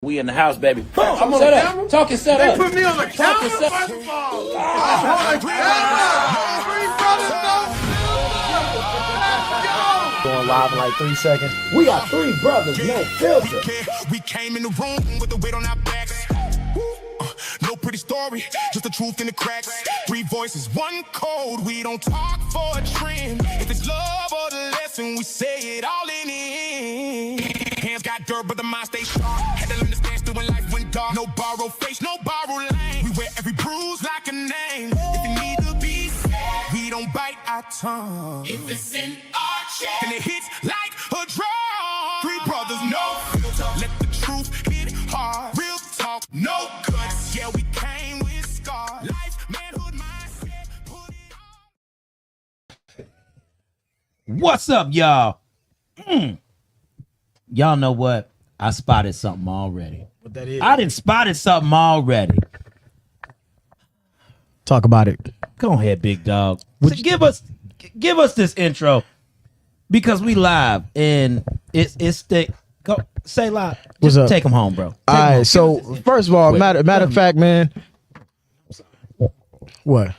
We in the house, baby. I'm set up. Camera? Talking set up. They put me on the camera, first of all. Going live in like 3 seconds. We got three brothers, no filter. We came in the room with the weight on our backs. No pretty story, just the truth in the cracks. Three voices, one code. We don't talk for a trend. If it's love or the lesson, we say it all in it. Hands got dirt, but the mind stays sharp. Had to learn to stand still when life went dark. No borrow face, no borrow lane. We wear every bruise like a name. If it need to be said, we don't bite our tongue. If it's in our chest, then it hits like a drum. Three brothers, no filter. Let the truth hit hard. Real talk, no cuts. Yeah, we came with scars. Life, manhood, mindset. Put it on. What's up, y'all? Y'all know what? I spotted something already. What that is? I done spotted something already. Talk about it. Go ahead, big dog. So give us this intro because we live and it's the go say live. What's up? Take them home, bro. All right. So first of all, matter of fact, man. What?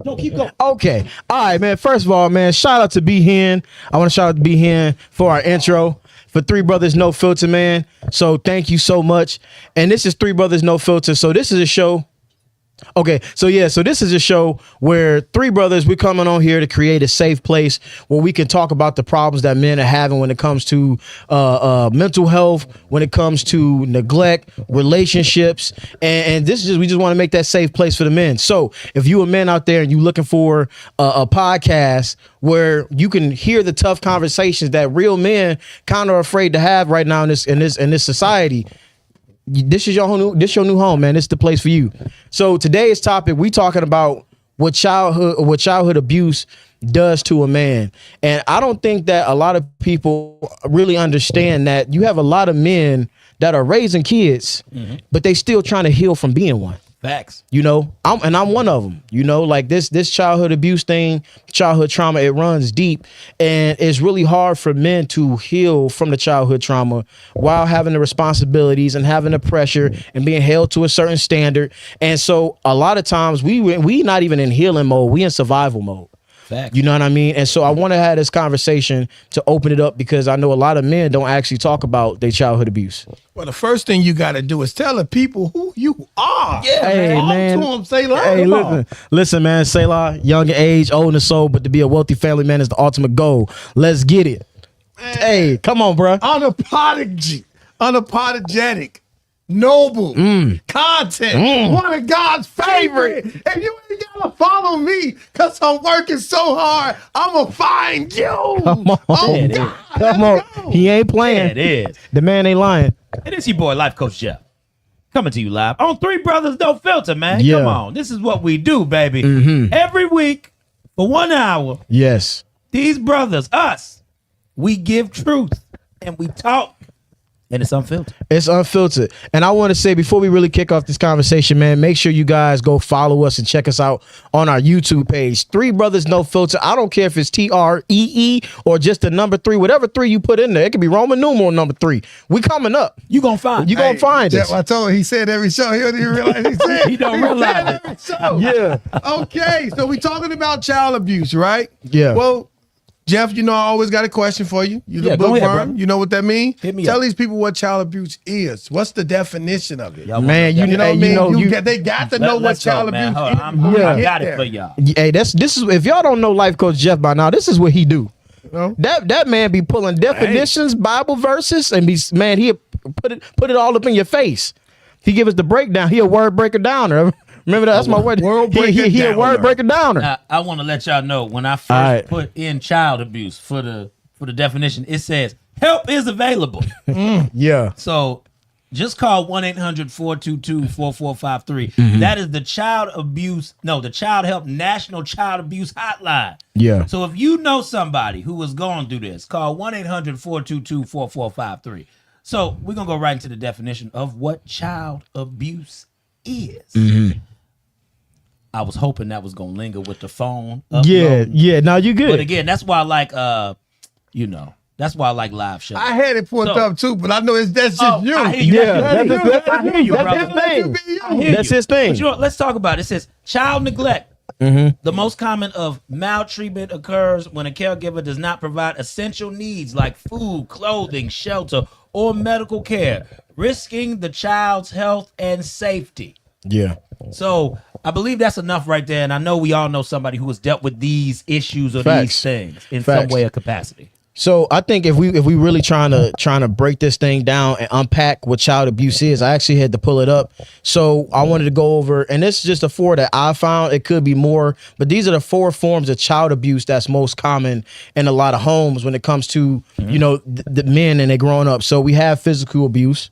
No, keep going. Okay. All right, man. First of all, man, shout out to B Hen. I want to shout out to B Hen for our intro. For Three Brothers No Filter, man. So thank you so much. And this is Three Brothers No Filter. So this is a show. Okay, so this is a show where three brothers, we're coming on here to create a safe place where we can talk about the problems that men are having when it comes to mental health, when it comes to neglect, relationships, and this is just, we just want to make that safe place for the men. So if you a man out there and you looking for a podcast where you can hear the tough conversations that real men kind of are afraid to have right now in this society, this is your new home, man. This is the place for you. So today's topic, we talking about what childhood abuse does to a man. And I don't think that a lot of people really understand that you have a lot of men that are raising kids, but they still trying to heal from being one. Facts. You know, I'm one of them. You know, like this childhood abuse thing, childhood trauma, it runs deep, and it's really hard for men to heal from the childhood trauma while having the responsibilities and having the pressure and being held to a certain standard. And so a lot of times we not even in healing mode, we in survival mode. Facts. You know what I mean? And so I want to have this conversation to open it up because I know a lot of men don't actually talk about their childhood abuse. Well, the first thing you got to do is tell the people who you are. Yeah, Hey, Talk man. to them, say love. Hey, listen, man. Selah, young in age, old in soul, but to be a wealthy family man is the ultimate goal. Let's get it. Man. Hey, come on, bro. Unapologetic, noble, content, one of God's favorite. If you ain't gotta follow me because I'm working so hard, I'm gonna find you. Come on. Oh, Yeah, it is. God, Come let's on. go. He ain't Yeah, playing. it is. The man ain't lying. And it's your boy, Life Coach Jeff. Coming to you live on Three Brothers No Filter, man. Yeah. Come on. This is what we do, baby. Every week for 1 hour, Yes. these brothers, us, we give truth and we talk. And it's unfiltered. It's unfiltered. And I want to say before we really kick off this conversation, man, make sure you guys go follow us and check us out on our YouTube page. Three Brothers No Filter. I don't care if it's TREE or just the number 3, whatever 3 you put in there. It could be Roman numeral number 3. We coming up. You gonna find. You gonna find Jeff, us. I told him he said every show. He don't even realize he said. He don't said realize every show. Yeah. Okay, so we talking about child abuse, right? Yeah. Well, Jeff, you know I always got a question for you. You the Yeah, go ahead, bookworm. brother. You know what that means? Hit me Tell up. these people what child abuse is. What's the definition of it? Y'all Man, want- You know what I Hey, mean? you- They got to know what Let's go, child man. abuse Hold is. on. I Get got it there. for y'all. Hey, this is if y'all don't know Life Coach Jeff by now, this is what he do. You know? That man be pulling definitions, Bible verses, and he'll put it all up in your face. He give us the breakdown. He a word breaker downer. Remember that? That's my word. Word breaker He a downer. word breaker downer. Now, I want to let y'all know when I first All right. put in child abuse for the definition, it says help is available. Yeah. So just call 1-800-422-4453. That is the the Child Help National Child Abuse Hotline. Yeah. So if you know somebody who was going through this, call 1-800-422-4453. So we're going to go right into the definition of what child abuse is. I was hoping that was going to linger with the phone. Yeah. upload. Yeah. Now you good. But again, that's why I like, That's why I like live shows. I had it pulled So- up too, but I know that's just you. I hear you. Yeah, That's that's you. his- I hear you, that's brother. his thing. I hear That's you. his thing. But you know, let's talk about it. It says child neglect. The most common of maltreatment occurs when a caregiver does not provide essential needs like food, clothing, shelter, or medical care, risking the child's health and safety. Yeah. So I believe that's enough right there. And I know we all know somebody who has dealt with these issues or Facts. these things in Facts. some way or capacity. So I think if we really trying to break this thing down and unpack what child abuse is, I actually had to pull it up. So I wanted to go over, and this is just the 4 that I found. It could be more, but these are the 4 forms of child abuse that's most common in a lot of homes when it comes to you know the men and they growing up. So we have physical abuse,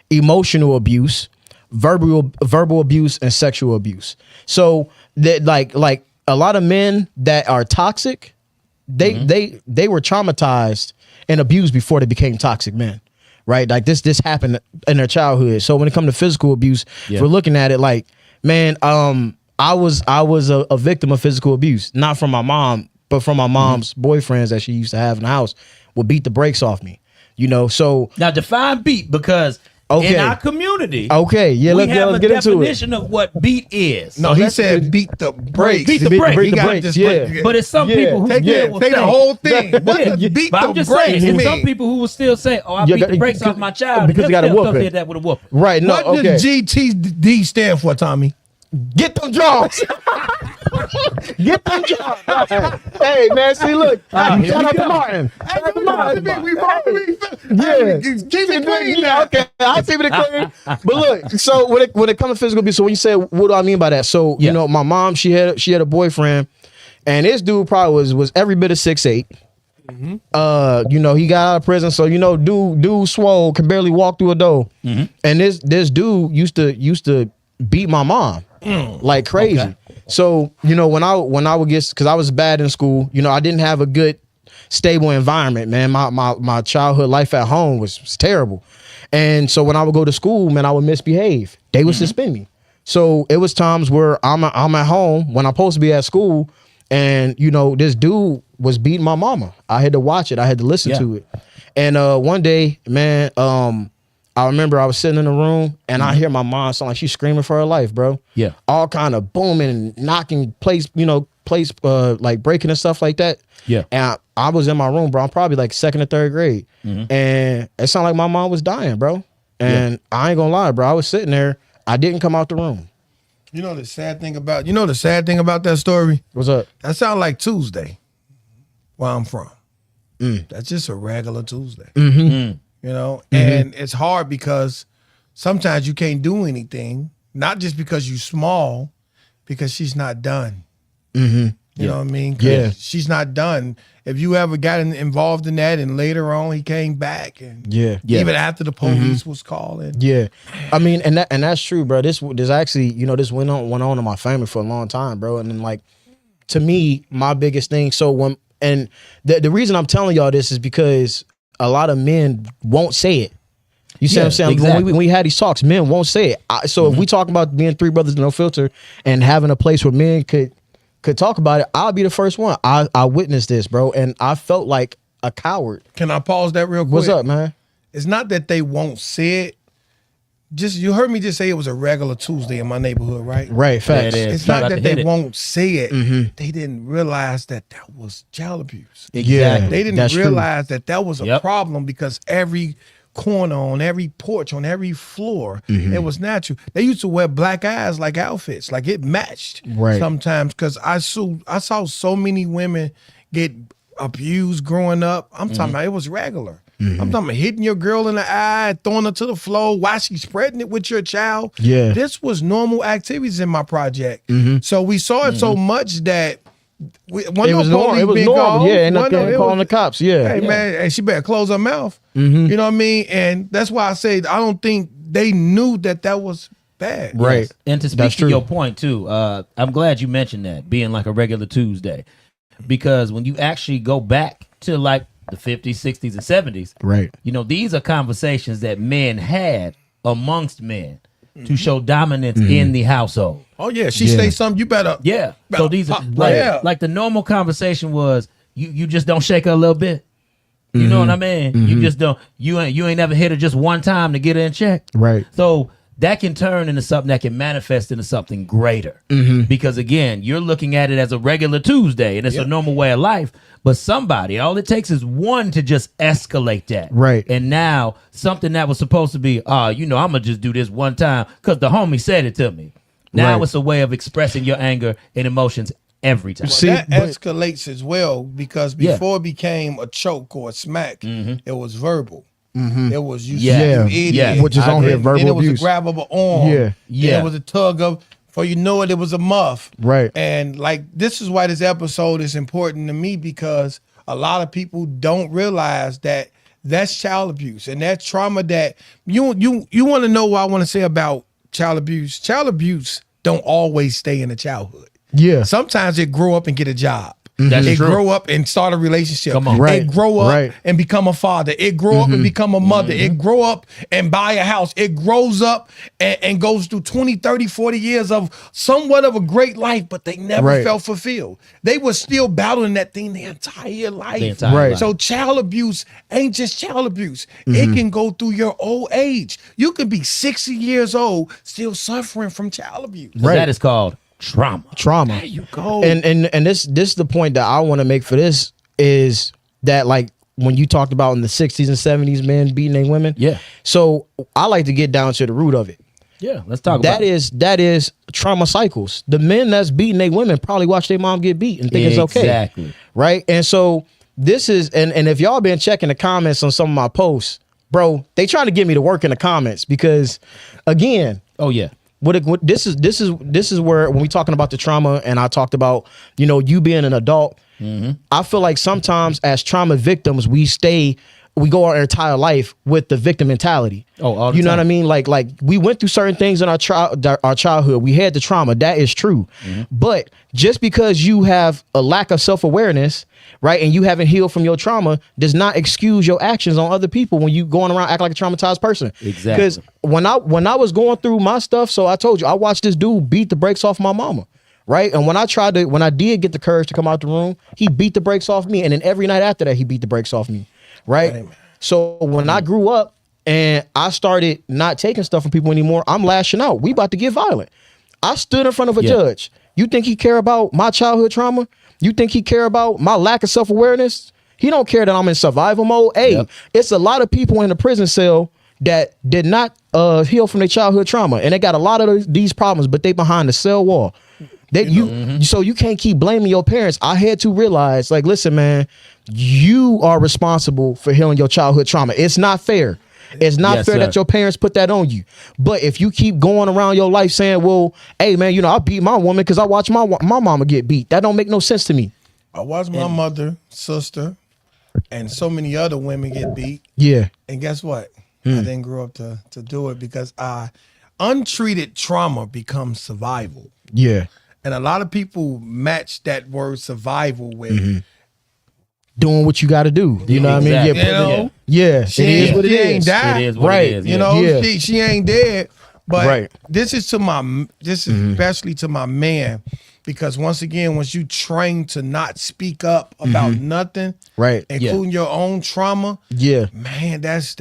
emotional abuse, verbal abuse, and sexual abuse. So that like a lot of men that are toxic. They were traumatized and abused before they became toxic men, right? Like this happened in their childhood. So when it comes to physical abuse, if we're looking at it like, man, I was a victim of physical abuse, not from my mom, but from my mom's boyfriends that she used to have in the house would beat the brakes off me, you know? So Now define beat, because Okay. in our community, okay, yeah, we let's have a get into it. definition of what beat is. No, he said beat the brakes. Beat the brakes. He Beat the gotta brakes, just yeah. put- But it's some Yeah. people who Take still will the say, whole thing. What does beat but the I'm just brakes saying, it's mean? some people who will still say, "Oh, I You beat got- the brakes off my child," because you They'll got a still whooping. hit that with a whoop. Right, no, What okay. does GTD stand for, Tommy? Get them jaws. Get them jaws. Hey, man, see, look. Shout out to Martin. Shout out to Martin. Yeah. Keep it clean Yeah, now. okay. I'll keep it clean. But look, so when it comes to physical abuse, so when you say, what do I mean by that? So, Yeah. you know, my mom, she had a boyfriend, and this dude probably was every bit of 6'8". You know, he got out of prison, so you know, dude swole, can barely walk through a door. And this dude used to beat my mom like crazy. Okay. So, you know, when I would get, because I was bad in school, you know, I didn't have a good stable environment, man. My childhood life at home was terrible. And so when I would go to school, man, I would misbehave. They would suspend me. So it was times where I'm at home when I'm supposed to be at school, and you know, this dude was beating my mama. I had to watch it. I had to listen to it. And one day, man, I remember I was sitting in the room and I hear my mom sound like she's screaming for her life, bro. Yeah. All kind of booming, knocking place, like breaking and stuff like that. Yeah. And I was in my room, bro. I'm probably like 2nd or 3rd grade. And it sounded like my mom was dying, bro. And I ain't gonna lie, bro. I was sitting there. I didn't come out the room. You know the sad thing about that story? What's up? That sounds like Tuesday, where I'm from. That's just a regular Tuesday. You know, and it's hard because sometimes you can't do anything, not just because you small, because she's not done. You know what I mean? 'Cause Yeah. she's not done. If you ever got involved in that and later on he came back and Yeah. even after the police was calling. Yeah, I mean, and that's true, bro. This actually, you know, this went on in my family for a long time, bro. And then, like, to me, my biggest thing. So the reason I'm telling y'all this is because a lot of men won't say it. You see what I'm saying? Exactly. When we had these talks, men won't say it. So if we talk about being 3 brothers no filter and having a place where men could talk about it, I'll be the first one. I witnessed this, bro, and I felt like a coward. Can I pause that real quick? What's up, man? It's not that they won't say it. Just you heard me just say it was a regular Tuesday in my neighborhood, right? Right, facts. Yeah, it is. It's You not got that to they hit it. won't say it. They didn't realize that was child abuse. Exactly. They didn't That's true. realize that was a Yep. problem because every corner, on every porch, on every floor, it was natural. They used to wear black eyes like outfits, like it matched Right. sometimes. Because I saw so many women get abused growing up. I'm talking about it was regular. I'm talking about hitting your girl in the eye, throwing her to the floor while she's spreading it with your child. Yeah. This was normal activities in my project. So we saw it so much that It was normal. Yeah, and calling the cops. Yeah. Hey man, and she better close her mouth. You know what I mean? And that's why I say I don't think they knew that was bad. Right. Yes. And to speak That's to true. your point too, I'm glad you mentioned that being like a regular Tuesday, because when you actually go back to like the 50s, 60s, and 70s, Right. you know, these are conversations that men had amongst men to show dominance in the household. Oh yeah, she say something, you better. Yeah. So these are Yeah. like the normal conversation was you just don't shake her a little bit. You know what I mean? You just don't. You ain't never hit her just one time to get her in check. Right. So that can turn into something that can manifest into something greater. Because again, you're looking at it as a regular Tuesday, and it's a normal way of life. But somebody, all it takes is one to just escalate that. Right. And now something that was supposed to be, I'm gonna just do this one time because the homie said it to me. Now Right. it's a way of expressing your anger and emotions every time. See, that but- escalates as well because before it became a choke or a smack, it was verbal. It was you, Yeah. you idiot. Yeah. Which is I on here, agree. verbal Then it was abuse. a grab of an arm. Yeah. Then Yeah. it was a tug of, for you know it was a muff. Right. And like this is why this episode is important to me because a lot of people don't realize that that's child abuse and that trauma that you want to know what I want to say about child abuse. Child abuse don't always stay in the childhood. Yeah. Sometimes it grow up and get a job. That's it true. grow up and start a relationship. Come on. Right. It grow up Right. and become a father. It grow up and become a mother. It grow up and buy a house. It grows up and goes through 20, 30, 40 years of somewhat of a great life, but they never Right. felt fulfilled. They were still battling that thing their entire life. The entire Right. life. So child abuse ain't just child abuse. It can go through your old age. You could be 60 years old still suffering from child abuse. So Right. that is called trauma. Trauma. There you go. And this is the point that I want to make for this is that like when you talked about in the 60s and 70s men beating their women. Yeah. So I like to get down to the root of it. Yeah, let's talk about That is trauma cycles. The men that's beating their women probably watch their mom get beat and think it's okay. Exactly. Right? And so this is and if y'all been checking the comments on some of my posts, bro, they trying to get me to work in the comments because again, Oh yeah. what this is where when we talking about the trauma and I talked about, you being an adult, I feel like sometimes as trauma victims, we go our entire life with the victim mentality. Oh, all the you know time. what I mean? Like we went through certain things in our childhood. We had the trauma. That is true. But just because you have a lack of self-awareness, right, and you haven't healed from your trauma does not excuse your actions on other people when you going around acting like a traumatized person. Exactly. Because when I was going through my stuff, so I told you, I watched this dude beat the brakes off my mama. Right. And when I did get the courage to come out the room, he beat the brakes off me. And then every night after that, he beat the brakes off me. Right. Amen. So when I grew up and I started not taking stuff from people anymore, I'm lashing out. We about to get violent. I stood in front of a judge. You think he care about my childhood trauma? You think he care about my lack of self-awareness? He don't care that I'm in survival mode. Hey, it's a lot of people in the prison cell that did not heal from their childhood trauma. And they got a lot of these problems, but they behind the cell wall. So you can't keep blaming your parents. I had to realize, like, listen, man, you are responsible for healing your childhood trauma. It's not fair. It's not fair that your parents put that on you. But if you keep going around your life saying, well, hey, man, I beat my woman because I watched my mama get beat. That don't make no sense to me. I watched my mother, sister, and so many other women get beat. Yeah. And guess what? I didn't grow up to do it because untreated trauma becomes survival. Yeah. And a lot of people match that word survival with Doing what you got to do. You know what I mean? Exactly. You know? Yeah. She It is what it she ain't is. died. It is what Right. it is. You yeah. know, Yeah. she ain't dead. But Right. this is especially to my man, because once again, once you train to not speak up about nothing, Right. including your own trauma, Yeah. man, that's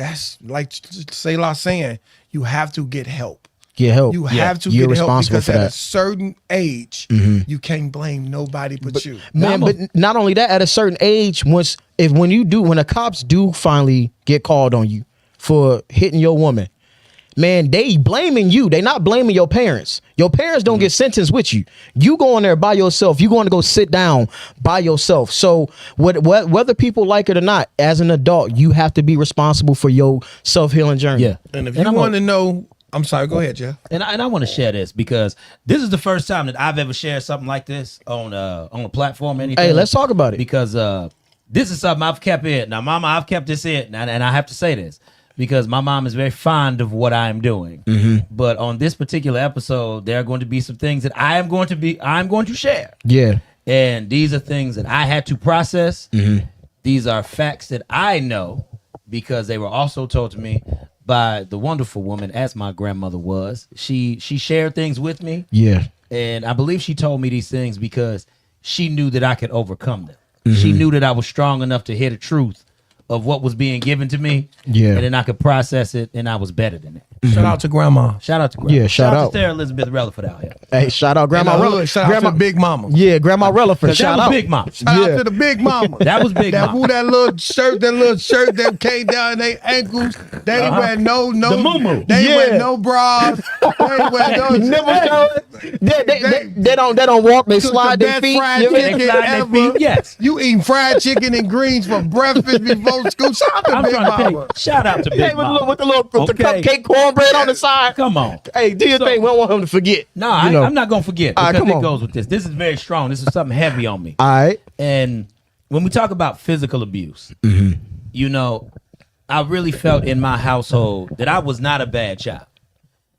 like Selah saying, you have to get help. Get help. You have to You're get help responsible because for at a that. certain age, you can't blame nobody but you. Man, but not only that, at a certain age, when the cops do finally get called on you for hitting your woman, man, they blaming you. They not blaming your parents. Your parents don't get sentenced with you. You go in there by yourself. You going to go sit down by yourself. So whether people like it or not, as an adult, you have to be responsible for your self-healing journey. Yeah. And if you want to know, I'm sorry, go ahead, Jeff. And I want to share this because this is the first time that I've ever shared something like this on a platform or anything. Hey, let's talk about it. Because this is something I've kept in. Now, Mama, I've kept this in, and I have to say this because my mom is very fond of what I'm doing. But on this particular episode, there are going to be some things that I'm going to share. Yeah. And these are things that I had to process. These are facts that I know because they were also told to me by the wonderful woman, as my grandmother was. She shared things with me. Yeah. And I believe she told me these things because she knew that I could overcome them. She knew that I was strong enough to hear the truth of what was being given to me. Yeah. And then I could process it, and I was better than that. Shout out to grandma. Shout out to Grandma. Yeah, shout out. to Sarah Elizabeth Rutherford out here. Hey, shout out Grandma And, Rutherford. shout out to Big Mama. Yeah, Grandma Rutherford. 'Cause that Shout was out. Big Mom. Shout Yeah. out to the Big Mama. That was Big That Mom. who that little shirt that came down their ankles. They ain't wear no The moo-moo. They ain't Yeah. wear no bras. They ain't wear no Nipple showing. They don't walk. They Cook slide the their best feet. fried You know what I mean? chicken Slide their ever. feet, yes. You eating fried chicken and greens for breakfast before school. Shout out to I'm Big trying to tell Mama. you. Shout out to Hey, Big with Mom. the Okay. cupcake cornbread on the side. Come on. Hey, do your thing. We don't want him to forget. No, You know. I'm not gonna forget All right, because come it on. goes with this. This is very strong. This is something heavy on me. All right. And when we talk about physical abuse, you know, I really felt in my household that I was not a bad child.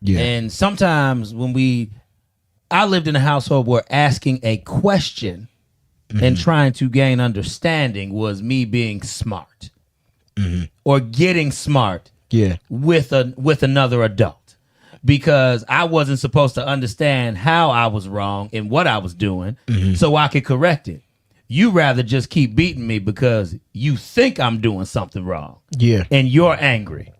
Yeah. And sometimes I lived in a household where asking a question and trying to gain understanding was me being smart or getting smart Yeah. with another adult, because I wasn't supposed to understand how I was wrong and what I was doing so I could correct it. You rather just keep beating me because you think I'm doing something wrong Yeah. and you're angry.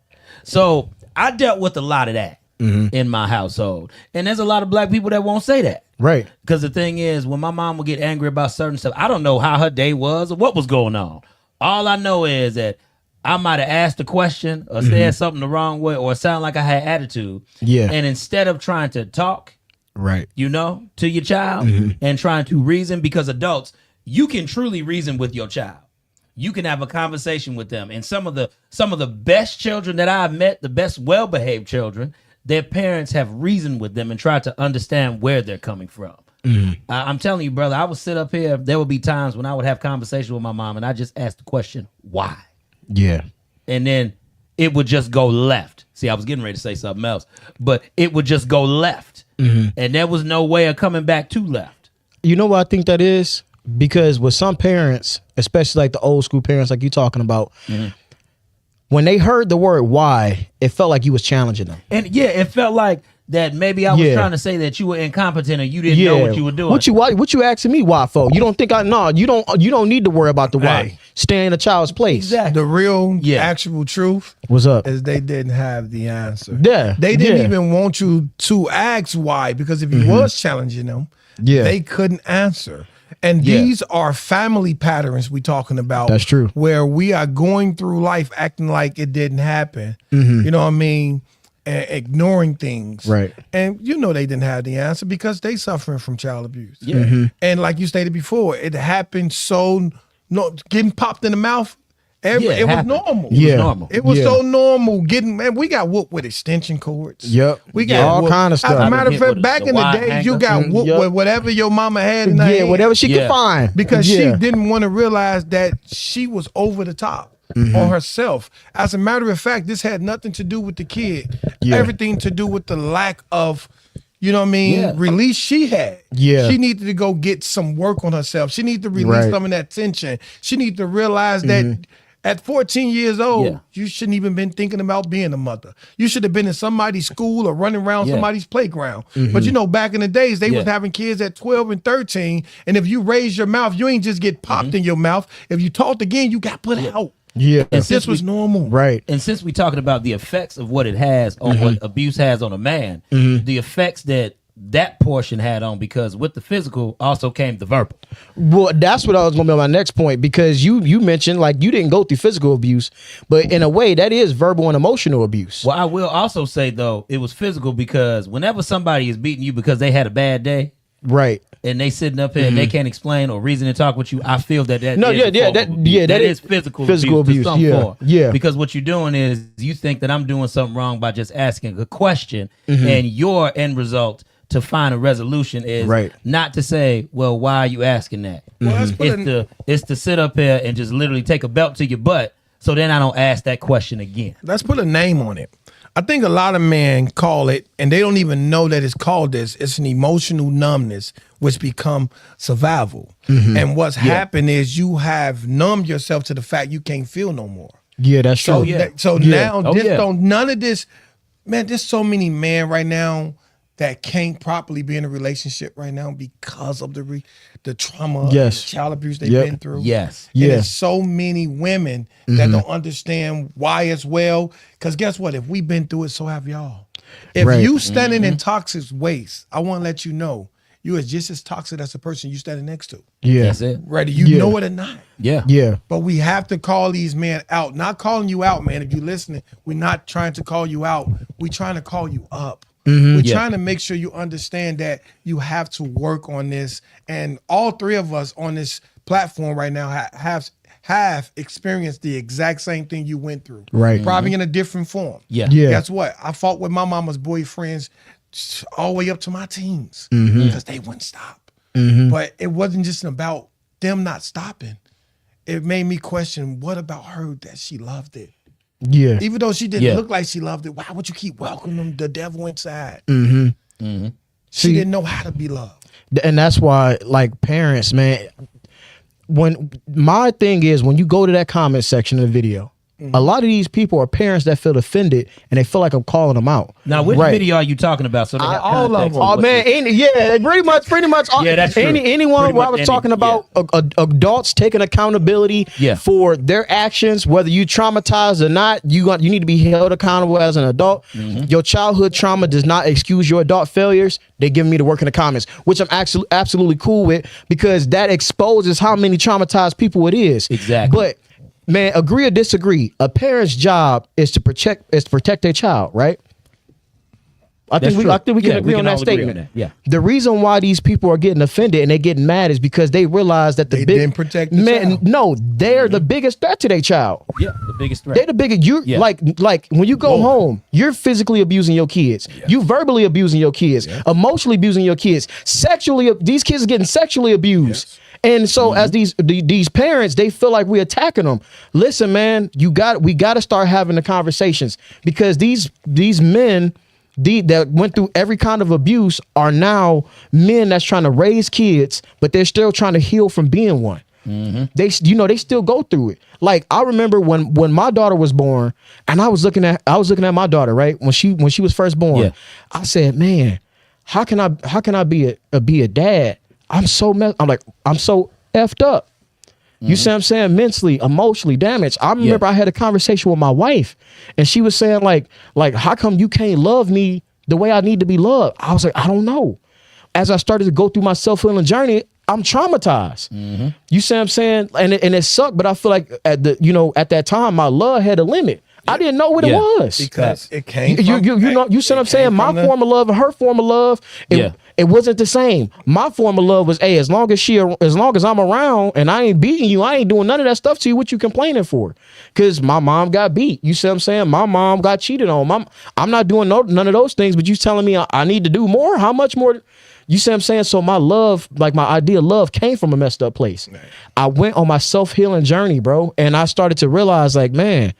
So I dealt with a lot of that in my household. And there's a lot of black people that won't say that. Right. Because the thing is, when my mom would get angry about certain stuff, I don't know how her day was or what was going on. All I know is that I might have asked a question or said something the wrong way or sound like I had attitude. Yeah. And instead of trying to talk, Right. to your child and trying to reason, because adults, you can truly reason with your child. You can have a conversation with them. And some of the best children that I've met, the best well-behaved children, their parents have reasoned with them and tried to understand where they're coming from. I'm telling you, brother, I would sit up here. There would be times when I would have conversation with my mom and I just asked the question, why? Yeah. And then it would just go left. See, I was getting ready to say something else, but it would just go left. And there was no way of coming back to left. You know what I think that is? Because with some parents, especially like the old school parents like you talking about, when they heard the word why, it felt like you was challenging them. And yeah, it felt like that maybe I was Yeah. trying to say that you were incompetent or you didn't know what you were doing. What you asking me why for? You don't think you don't need to worry about the why. Hey. Stay in a child's place. Exactly. The real, Yeah. actual truth What's up? is they didn't have the answer. Yeah. They didn't Yeah. even want you to ask why, because if you was challenging them, Yeah. they couldn't answer. And Yeah. these are family patterns we talking about. That's true. Where we are going through life acting like it didn't happen. Mm-hmm. You know what I mean? And ignoring things. Right. And you know they didn't have the answer because they suffering from child abuse. Yeah. Mm-hmm. And like you stated before, it happened getting popped in the mouth. It was happened. normal. Yeah. normal. It was Yeah. so normal we got whooped with extension cords. Yep. We got Yeah, all whooped. kind of As stuff. a matter of Hit fact, with back the in the wire days, you hanger. got whooped Yep. with whatever your mama had in her Yeah, hand. whatever she Yeah. could find. Because Yeah. she didn't want to realize that she was over the top on herself. As a matter of fact, this had nothing to do with the kid. Yeah. Everything to do with the lack of, you know what I mean, Yeah. release she had. Yeah. She needed to go get some work on herself. She needed to release Right. some of that tension. She needed to realize that at 14 years old, Yeah. you shouldn't even been thinking about being a mother. You should have been in somebody's school or running around Yeah. somebody's playground. But you know, back in the days, they was Yeah. having kids at 12 and 13. And if you raise your mouth, you ain't just get popped in your mouth. If you talked again, you got put out. Yeah. And This was normal. Right. And since we're talking about the effects of what it has on what abuse has on a man, the effects that portion had on, because with the physical also came the verbal. Well, that's what I was going to be on my next point, because you mentioned like you didn't go through physical abuse, but in a way that is verbal and emotional abuse. Well, I will also say, though, it was physical, because whenever somebody is beating you because they had a bad day Right. and they sitting up here and they can't explain or reason to talk with you, I feel that No, is yeah, a yeah, form that- of abuse. yeah, that that is is physical abuse, to some yeah, form. yeah. Because what you're doing is you think that I'm doing something wrong by just asking a question, and your end result to find a resolution is Right. not to say, well, why are you asking that? It's to sit up here and just literally take a belt to your butt, so then I don't ask that question again. Let's put a name on it. I think a lot of men call it, and they don't even know that it's called this. It's an emotional numbness, which become survival. And what's happened is you have numbed yourself to the fact you can't feel no more. Yeah, that's true. So now Oh, this yeah. don't none of this, man. There's so many men right now that can't properly be in a relationship right now because of the trauma, Yes. and the child abuse they've Yep. been through. Yes. And Yeah. there's so many women that don't understand why as well. Because guess what? If we've been through it, so have y'all. If Right. you standing in toxic waste, I want to let you know you are just as toxic as the person you standing next to. Yeah. That's it. Whether you Yeah. know it or not. Yeah. Yeah. But we have to call these men out. Not calling you out, man. If you're listening, we're not trying to call you out. We're trying to call you up. We're Yeah. trying to make sure you understand that you have to work on this. And all three of us on this platform right now have experienced the exact same thing you went through. Right. Probably in a different form. Yeah. Yeah. Guess what? I fought with my mama's boyfriends all the way up to my teens because they wouldn't stop. But it wasn't just about them not stopping. It made me question, what about her that she loved it? Yeah. Even though she didn't Yeah. look like she loved it, why would you keep welcoming the devil inside? See- She didn't know how to be loved. And that's why, like, parents, man, when my thing is, when you go to that comment section of the video, a lot of these people are parents that feel offended and they feel like I'm calling them out. Now, which Right. video are you talking about? So they have all of context them. of Oh what man, you- pretty much. Yeah, that's true. Anyone Pretty where I much was any- talking about adults taking accountability Yeah. for their actions, whether you traumatized or not, you need to be held accountable as an adult. Your childhood trauma does not excuse your adult failures. They give me the work in the comments, which I'm absolutely cool with because that exposes how many traumatized people it is. Exactly. But man, agree or disagree, a parent's job is to protect their child, right? I That's think true. we can Yeah, agree on that all agree statement. that. Yeah. The reason why these people are getting offended and they getting mad is because they realize that They didn't protect the child. No, they're the biggest threat to their child. Yeah. The biggest threat. They're the biggest. You Yeah. like when you go home, you're physically abusing your kids. You verbally abusing your kids. Emotionally abusing your kids. Sexually, these kids are getting sexually abused. And so as these parents, they feel like we're attacking them. Listen, man, we got to start having the conversations because these men that went through every kind of abuse are now men that's trying to raise kids, but they're still trying to heal from being one. They still go through it. Like I remember when my daughter was born, and I was looking at my daughter, right? When she was first born, Yeah. I said, man, how can I be a dad? I'm so effed up. You see what I'm saying? Mentally, emotionally damaged. I remember I had a conversation with my wife and she was saying like, how come you can't love me the way I need to be loved? I was like, I don't know. As I started to go through my self-healing journey, I'm traumatized. You see what I'm saying? And it sucked, but I feel like at that time, my love had a limit. I didn't know what it Yeah. was. Because it came You from, you see what I'm saying? My from form of love and her form of love, it wasn't the same. My form of love was, hey, as long as I'm around and I ain't beating you, I ain't doing none of that stuff to you. What you complaining for? Because my mom got beat. You see what I'm saying? My mom got cheated on. I'm not doing none of those things, but you telling me I need to do more? How much more? You see what I'm saying? So my love, like my idea of love came from a messed up place. Right. I went on my self-healing journey, bro. And I started to realize like, man,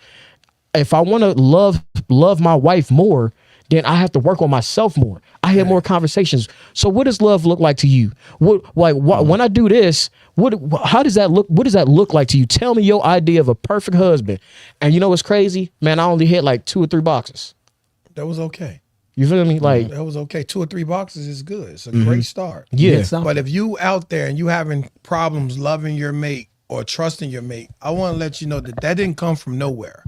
if I want to love my wife more, then I have to work on myself more. I had more conversations. So what does love look like to you? When I do this, how does that look? What does that look like to you? Tell me your idea of a perfect husband. And you know what's crazy? Man, I only hit like 2 or 3 boxes. That was okay. You feel me? Like That was okay. 2 or 3 boxes is good. It's a great start. yeah. But if you out there and you having problems loving your mate or trusting your mate, I want to let you know that didn't come from nowhere.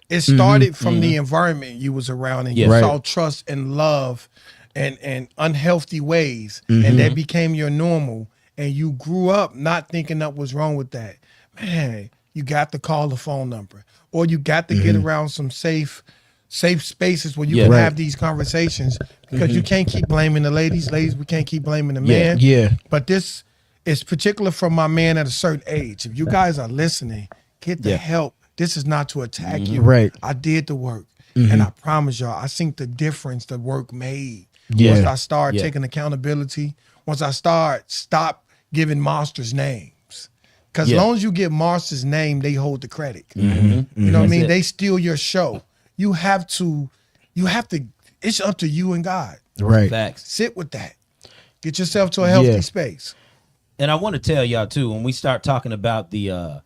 It started from the environment you was around and you saw trust and love and unhealthy ways. And that became your normal. And you grew up not thinking that was wrong with that. Man, you got to call the phone number or you got to get around some safe spaces where you can have these conversations because you can't keep blaming the ladies. Ladies, we can't keep blaming the man. Yeah. But this is particular from my man at a certain age. If you guys are listening, get the help. This is not to attack you. Right. I did the work. And I promise y'all, I seen the difference the work made. Yeah. Once I start taking accountability, once I stop giving monsters names. Because as long as you give monsters name, they hold the credit. You know what I mean? They steal your show. You have to, it's up to you and God. Right. Facts. Sit with that. Get yourself to a healthy space. And I want to tell y'all too, when we start talking about the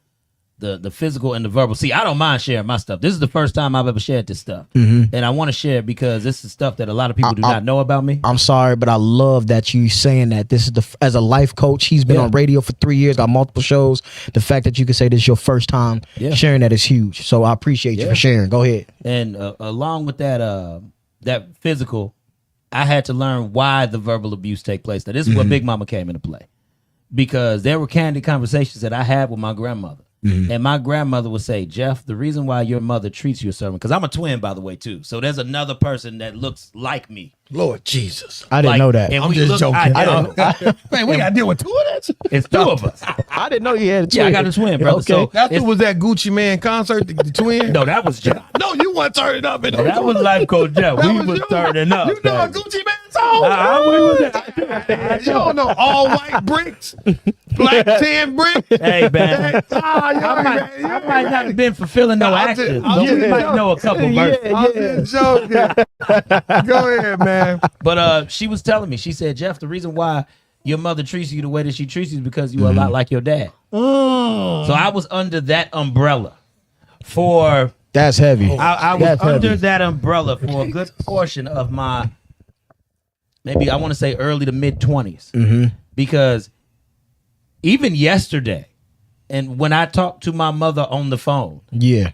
the physical and the verbal. See, I don't mind sharing my stuff. This is the first time I've ever shared this stuff, and I want to share it because this is stuff that a lot of people do not know about me. I'm sorry, but I love that you saying that. This is as a life coach. He's been on radio for 3 years, got multiple shows. The fact that you can say this is your first time sharing that is huge. So I appreciate you for sharing. Go ahead. And along with that, that physical, I had to learn why the verbal abuse take place. Now, this is where Big Mama came into play, because there were candid conversations that I had with my grandmother. And my grandmother would say, Jeff, the reason why your mother treats you a certain, because I'm a twin, by the way, too. So there's another person that looks like me. Lord Jesus. I didn't know that. And I'm we just look joking. identical. Man, we got to deal with two of that? It's two of us. I didn't know you had a twin. Yeah, I got a twin, brother. Okay. So That's who was that Gucci Man concert, the twin? no, that was Jeff. No, you weren't turning up. That was Life Coach Jeff. That We was you. turning up. You know a Gucci Man song? You don't know all white bricks, black tan bricks. Hey, man. I I might not have been fulfilling no I'm just- actions, I'm but we just- might know a couple verses. I'm just joking. Go ahead, man. But she was telling me, she said, Jeff, the reason why your mother treats you the way that she treats you is because you are a lot like your dad. So I was under that umbrella for That's heavy. I was That's under heavy. that umbrella for a good portion of my, maybe I want to say early to mid 20s, because even yesterday, and when I talked to my mother on the phone, Yeah.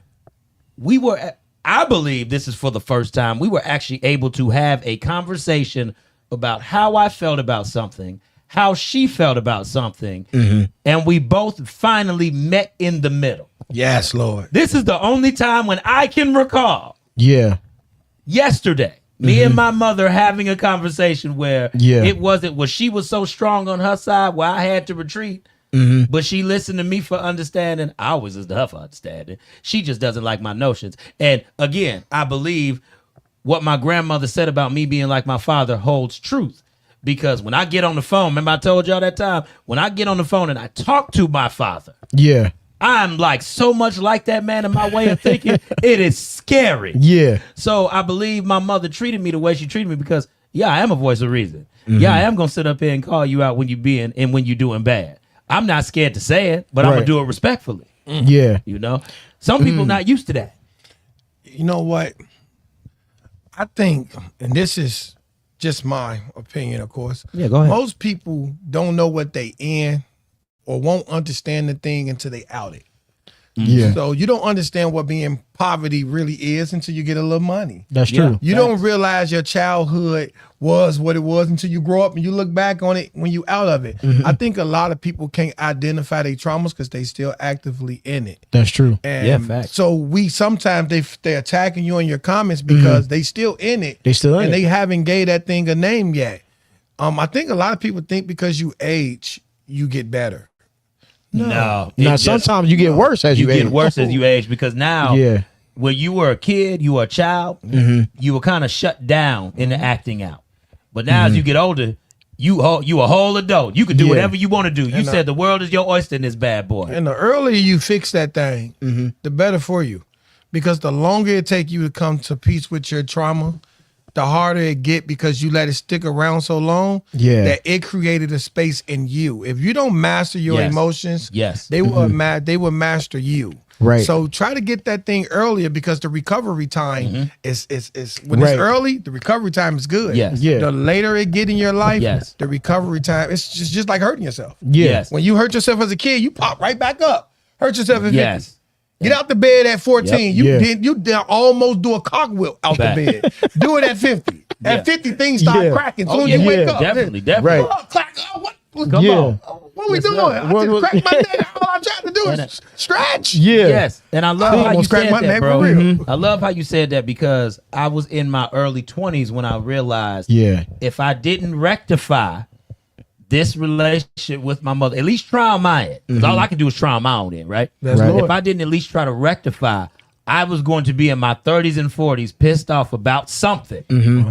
we were, I believe this is for the first time, we were actually able to have a conversation about how I felt about something, how she felt about something, and we both finally met in the middle. Yes, Lord. This is the only time when I can recall Yeah. yesterday, me and my mother having a conversation where it wasn't, well, she was so strong on her side where I had to retreat. But she listened to me for understanding. I always listen to her for understanding. She just doesn't like my notions. And again, I believe what my grandmother said about me being like my father holds truth. Because when I get on the phone, remember I told y'all that time? When I get on the phone and I talk to my father, Yeah. I'm like so much like that man in my way of thinking. It is scary. Yeah. So I believe my mother treated me the way she treated me because, yeah, I am a voice of reason. Yeah, I am going to sit up here and call you out when you being and when you're doing bad. I'm not scared to say it, but I'm going to do it respectfully. Yeah. You know, some people not used to that. You know what? I think, and this is just my opinion, of course. Yeah, go ahead. Most people don't know what they in or won't understand the thing until they out it. Yeah. So you don't understand what being poverty really is until you get a little money. That's Yeah. true. You don't realize your childhood was what it was until you grow up and you look back on it when you out of it. I think a lot of people can't identify their traumas because they still actively in it. That's true. And Yeah, facts. so we sometimes they attacking you in your comments because they still in it. They still in and it. they haven't gave that thing a name yet. I think a lot of people think because you age, you get better. No. Now, It just- sometimes you get worse as you you get age. worse as you age because now Yeah. when you were a kid, you were a child, you were kind of shut down in the acting out. But now as you get older, you a whole adult. You can do Yeah. whatever you want to do. You said the world is your oyster in this bad boy. And the earlier you fix that thing, the better for you. Because the longer it take you to come to peace with your trauma, the harder it get because you let it stick around so long that it created a space in you. If you don't master your Yes. emotions, Yes. they will they will master you. Right. So try to get that thing earlier because the recovery time is when Right. it's early, the recovery time is good. Yes. Yeah. The later it get in your life, Yes. the recovery time, it's just like hurting yourself. Yeah. Yes. When you hurt yourself as a kid, you pop right back up. Hurt yourself at 50. Yes. Get out the bed at 14. Yep. You did almost do a cartwheel out Fact. the bed. Do it at 50. Yeah. At 50, things start Yeah. cracking. Soon Oh, as yeah, you wake yeah, up. definitely. Right. Oh, clack. Oh, what? Come Yeah. on. What are we Yes, doing? sir. I What- just cracked my neck. All I tried to do And is stretch. Yeah. Yes. And I love I how you almost cracked said my that, neck bro. for real. I love how you said that because I was in my early 20s when I realized Yeah. if I didn't rectify this relationship with my mother, at least try on my end. Because all I can do is try on my own end, right? That's Right. Lord. If I didn't at least try to rectify, I was going to be in my 30s and 40s pissed off about something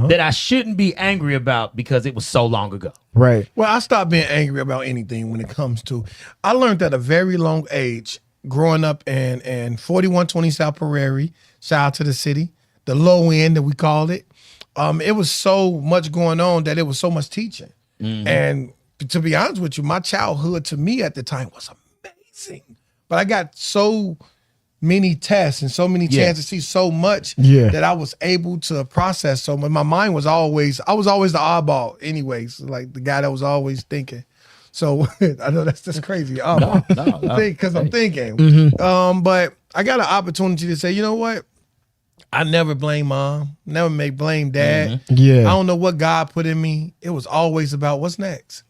that I shouldn't be angry about because it was so long ago. Right. Well, I stopped being angry about anything when it comes to. I learned at a very long age, growing up in 4120 South Prairie, shout out to the city, the low end that we called it. It was so much going on that it was so much teaching. And to be honest with you, my childhood to me at the time was amazing. but I got so many tests and so many chances to see so much that I was able to process so much. My mind was always, I was always the oddball anyways, like the guy that was always thinking. So I know that's just crazy. Because I'm thinking. But I got an opportunity to say, you know what? I never blame mom, never blame dad. I don't know what God put in me. It was always about what's next.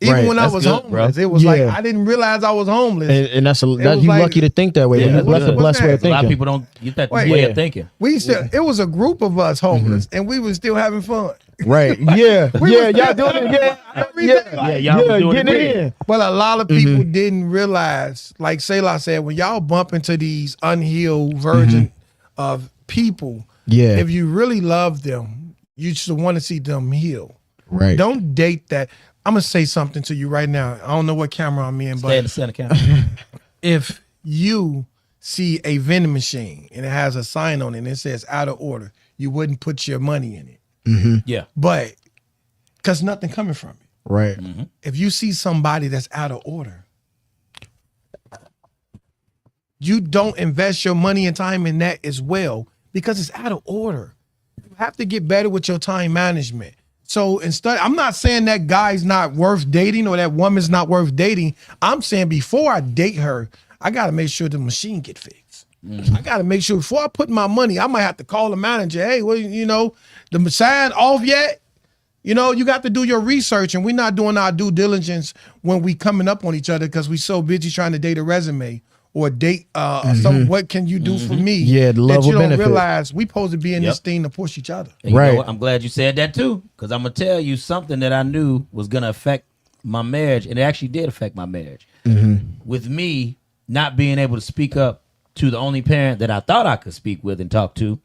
Even when I was homeless, it was like I didn't realize I was homeless. And that's you lucky to think that way. That's a blessed way of thinking. A lot of people don't get that way of thinking. We still, it was a group of us homeless, and we were still having fun. Right. Yeah. Y'all doing it. Y'all doing getting it in. But a lot of people didn't realize, like Selah said, when y'all bump into these unhealed virgin of people, if you really love them, you should want to see them heal. Right. Don't date that. I'm gonna say something to you right now. I don't know what camera I'm in, but stay in the center camera. If you see a vending machine and it has a sign on it and it says out of order, you wouldn't put your money in it. Yeah. But because nothing coming from it. Right. If you see somebody that's out of order, you don't invest your money and time in that as well because it's out of order. You have to get better with your time management. So instead, I'm not saying that guy's not worth dating or that woman's not worth dating. I'm saying before I date her, I got to make sure the machine get fixed. I got to make sure before I put my money, I might have to call the manager. Hey, well, you know, the sign off yet? You know, you got to do your research, and we're not doing our due diligence when we coming up on each other because we so busy trying to date a resume or date some. What can you do for me? Yeah, the love that you will don't benefit. Realize we supposed to be in this thing to push each other. And you know what? I'm glad you said that too, because I'm gonna tell you something that I knew was gonna affect my marriage, and it actually did affect my marriage. With me not being able to speak up to the only parent that I thought I could speak with and talk to,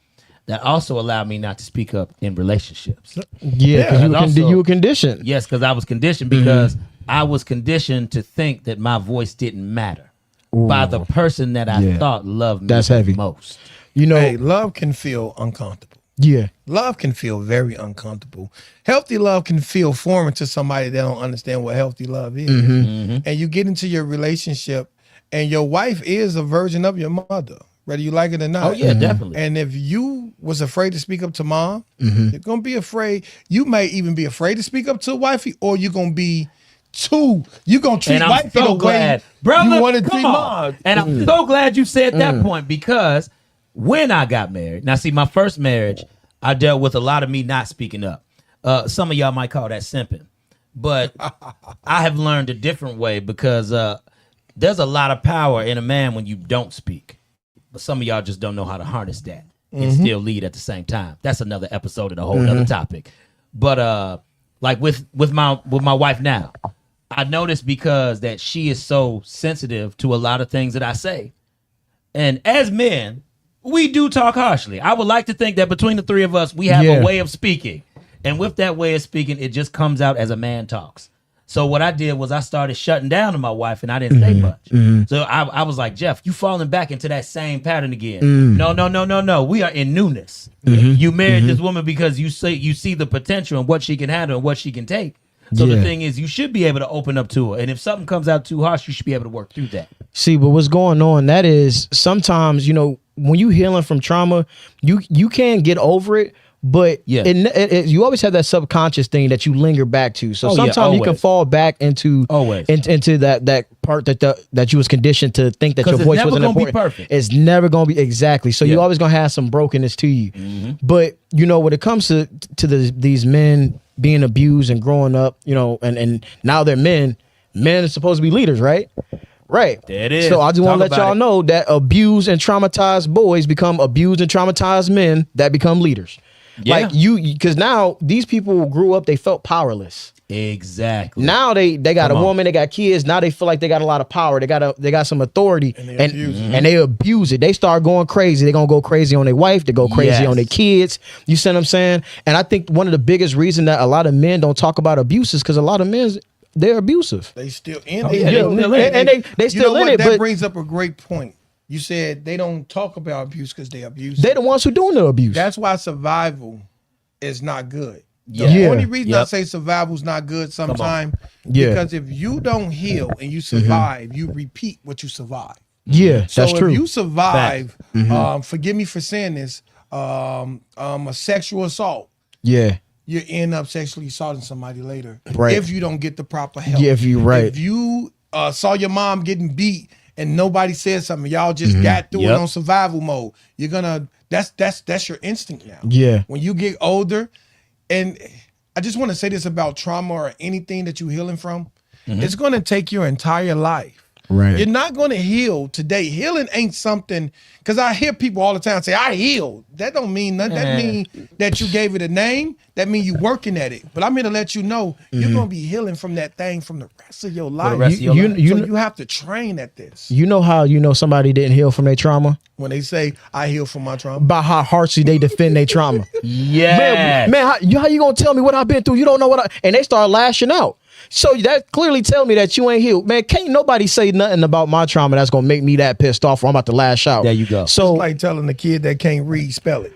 that also allowed me not to speak up in relationships. Yeah, because you were conditioned. Yes, because I was conditioned because I was conditioned to think that my voice didn't matter by the person that I thought loved me the most. You know, hey, love can feel uncomfortable. Yeah. Love can feel very uncomfortable. Healthy love can feel foreign to somebody that don't understand what healthy love is. And you get into your relationship and your wife is a version of your mother, whether you like it or not. Oh, yeah, definitely. And if you was afraid to speak up to mom, you're going to be afraid. You may even be afraid to speak up to wifey, or you're going to be you're going to treat wifey the way you want to treat mom. And I'm so glad you said that point, because when I got married, now see, my first marriage, I dealt with a lot of me not speaking up. Some of y'all might call that simping, but I have learned a different way because there's a lot of power in a man when you don't speak. But some of y'all just don't know how to harness that and still lead at the same time. That's another episode of a whole other topic. But like with my wife now, I noticed because that she is so sensitive to a lot of things that I say. And as men, we do talk harshly. I would like to think that between the three of us, we have a way of speaking. And with that way of speaking, it just comes out as a man talks. So what I did was I started shutting down to my wife, and I didn't say much. So I was like, Jeff, you falling back into that same pattern again. No. We are in newness. You married this woman because you see the potential and what she can handle and what she can take. So the thing is, you should be able to open up to her. And if something comes out too harsh, you should be able to work through that. See, but what's going on, that is sometimes, you know, when you healing from trauma, you can't get over it. But you always have that subconscious thing that you linger back to. So sometimes you can fall back into that part that you was conditioned to think that your voice wasn't important. Be perfect. It's never gonna be exactly. So you're always gonna have some brokenness to you. But you know, when it comes to these men being abused and growing up, you know, and now they're men are supposed to be leaders, right? Right. There it is. So I just want to let y'all know that abused and traumatized boys become abused and traumatized men that become leaders. Like because now these people grew up, they felt powerless. Exactly. Now they got a woman, they got kids. Now they feel like they got a lot of power. They got some authority, and they abuse it. They start going crazy. They're gonna go crazy on their wife. They go crazy on their kids. You see what I'm saying? And I think one of the biggest reason that a lot of men don't talk about abuse is because a lot of men, they're abusive. They still in it. They still in it. That brings up a great point. You said they don't talk about abuse because they abuse. They're the ones who doing the abuse. That's why survival is not good. The only reason I say survival is not good sometimes because if you don't heal and you survive, you repeat what you survive. Yeah, So that's true. if you survive, forgive me for saying this, a sexual assault, Yeah. you end up sexually assaulting somebody later. Right. If you don't get the proper help. Yeah, if you right. If you saw your mom getting beat and nobody said something, y'all just got through it on survival mode, you're gonna that's your instinct now. Yeah. When you get older, and I just want to say this about trauma or anything that you're healing from, it's gonna take your entire life. Right. You're not going to heal today. Healing ain't something, because I hear people all the time say, I healed. That don't mean nothing. That mean that you gave it a name. That mean you working at it. But I'm here to let you know, you're going to be healing from that thing from the rest of your life. rest of your life. So you have to train at this. You know how you know somebody didn't heal from their trauma? When they say, I heal from my trauma. By how harshly they defend their trauma. Yes. Man, how you gonna tell me what I've been through? You don't know and they start lashing out. So that clearly tell me that you ain't healed. Man, can't nobody say nothing about my trauma that's gonna make me that pissed off or I'm about to lash out. There you go. So It's like telling the kid that can't read, spell it.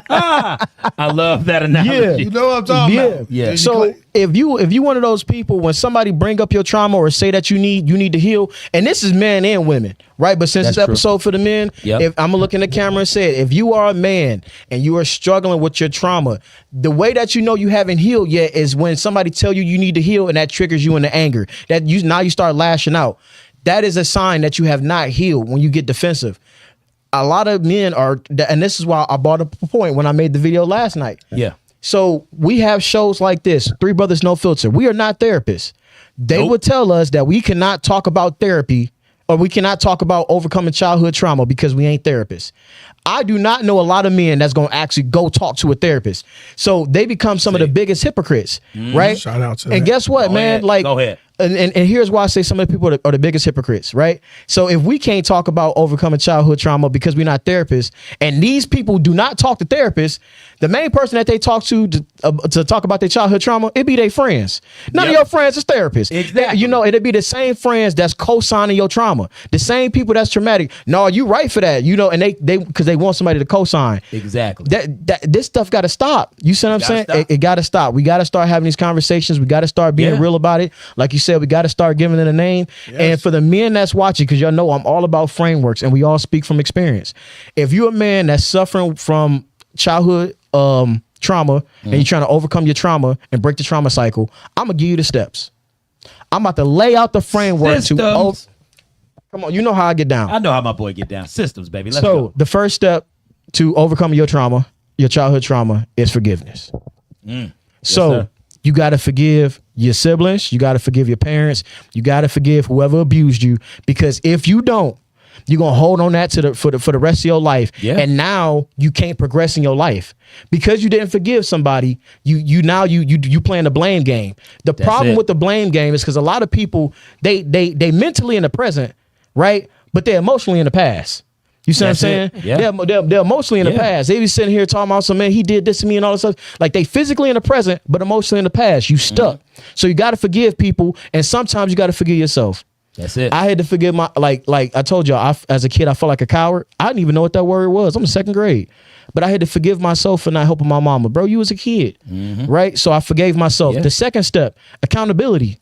I love that analogy. Yeah. You know what I'm talking about? Yeah. So if you one of those people, when somebody bring up your trauma or say that you need to heal, and this is men and women, right? But since That's this true. episode for the men, Yep. if I'm gonna look in the camera and say it, if you are a man and you are struggling with your trauma, the way that you know you haven't healed yet is when somebody tell you need to heal and that triggers you into anger. That you now you start lashing out. That is a sign that you have not healed when you get defensive. A lot of men are, and this is why I brought up a point when I made the video last night. Yeah. So we have shows like this, Three Brothers No Filter. We are not therapists. They would tell us that we cannot talk about therapy or we cannot talk about overcoming childhood trauma because we ain't therapists. I do not know a lot of men that's going to actually go talk to a therapist. So they become some of the biggest hypocrites, right? Shout out to And that. guess what, Go man? ahead. Like, Go ahead. And here's why I say some of the people are the biggest hypocrites, right? So if we can't talk about overcoming childhood trauma because we're not therapists, and these people do not talk to therapists, the main person that they talk to talk about their childhood trauma, it be their friends. None of your friends is therapists. Exactly. You know, it'd be the same friends that's co-signing your trauma. The same people that's traumatic. No, you right for that. You know, and they because they want somebody to co-sign. Exactly. This stuff got to stop. You see what I'm saying? stop. It got to stop. We got to start having these conversations. We got to start being real about it. Like you said, we got to start giving it a name. And for the men that's watching, because y'all know I'm all about frameworks and we all speak from experience. If you're a man that's suffering from childhood trauma and you're trying to overcome your trauma and break the trauma cycle, I'm going to give you the steps. I'm about to lay out the framework Systems. come on, you know how I get down. I know how my boy get down. Systems, baby. Let's So go. the first step to overcoming your trauma, your childhood trauma, is forgiveness. So sir. you got to forgive your siblings. You got to forgive your parents. You got to forgive whoever abused you, because if you don't, you're gonna hold on that for the rest of your life. Yeah. And now you can't progress in your life because you didn't forgive somebody. You playing the blame game. The problem it. with the blame game is because a lot of people they mentally in the present, right? But they're emotionally in the past. You see That's what I'm it. saying? Yeah. They're emotionally in the Yeah. past. They be sitting here talking about some man, he did this to me and all this stuff. Like they physically in the present, but emotionally in the past. You stuck. So you got to forgive people, and sometimes you got to forgive yourself. That's it. I had to forgive my like I told y'all. As a kid, I felt like a coward. I didn't even know what that word was. I'm in second grade, but I had to forgive myself for not helping my mama. Bro, you was a kid, right? So I forgave myself. Yeah. The second step, accountability.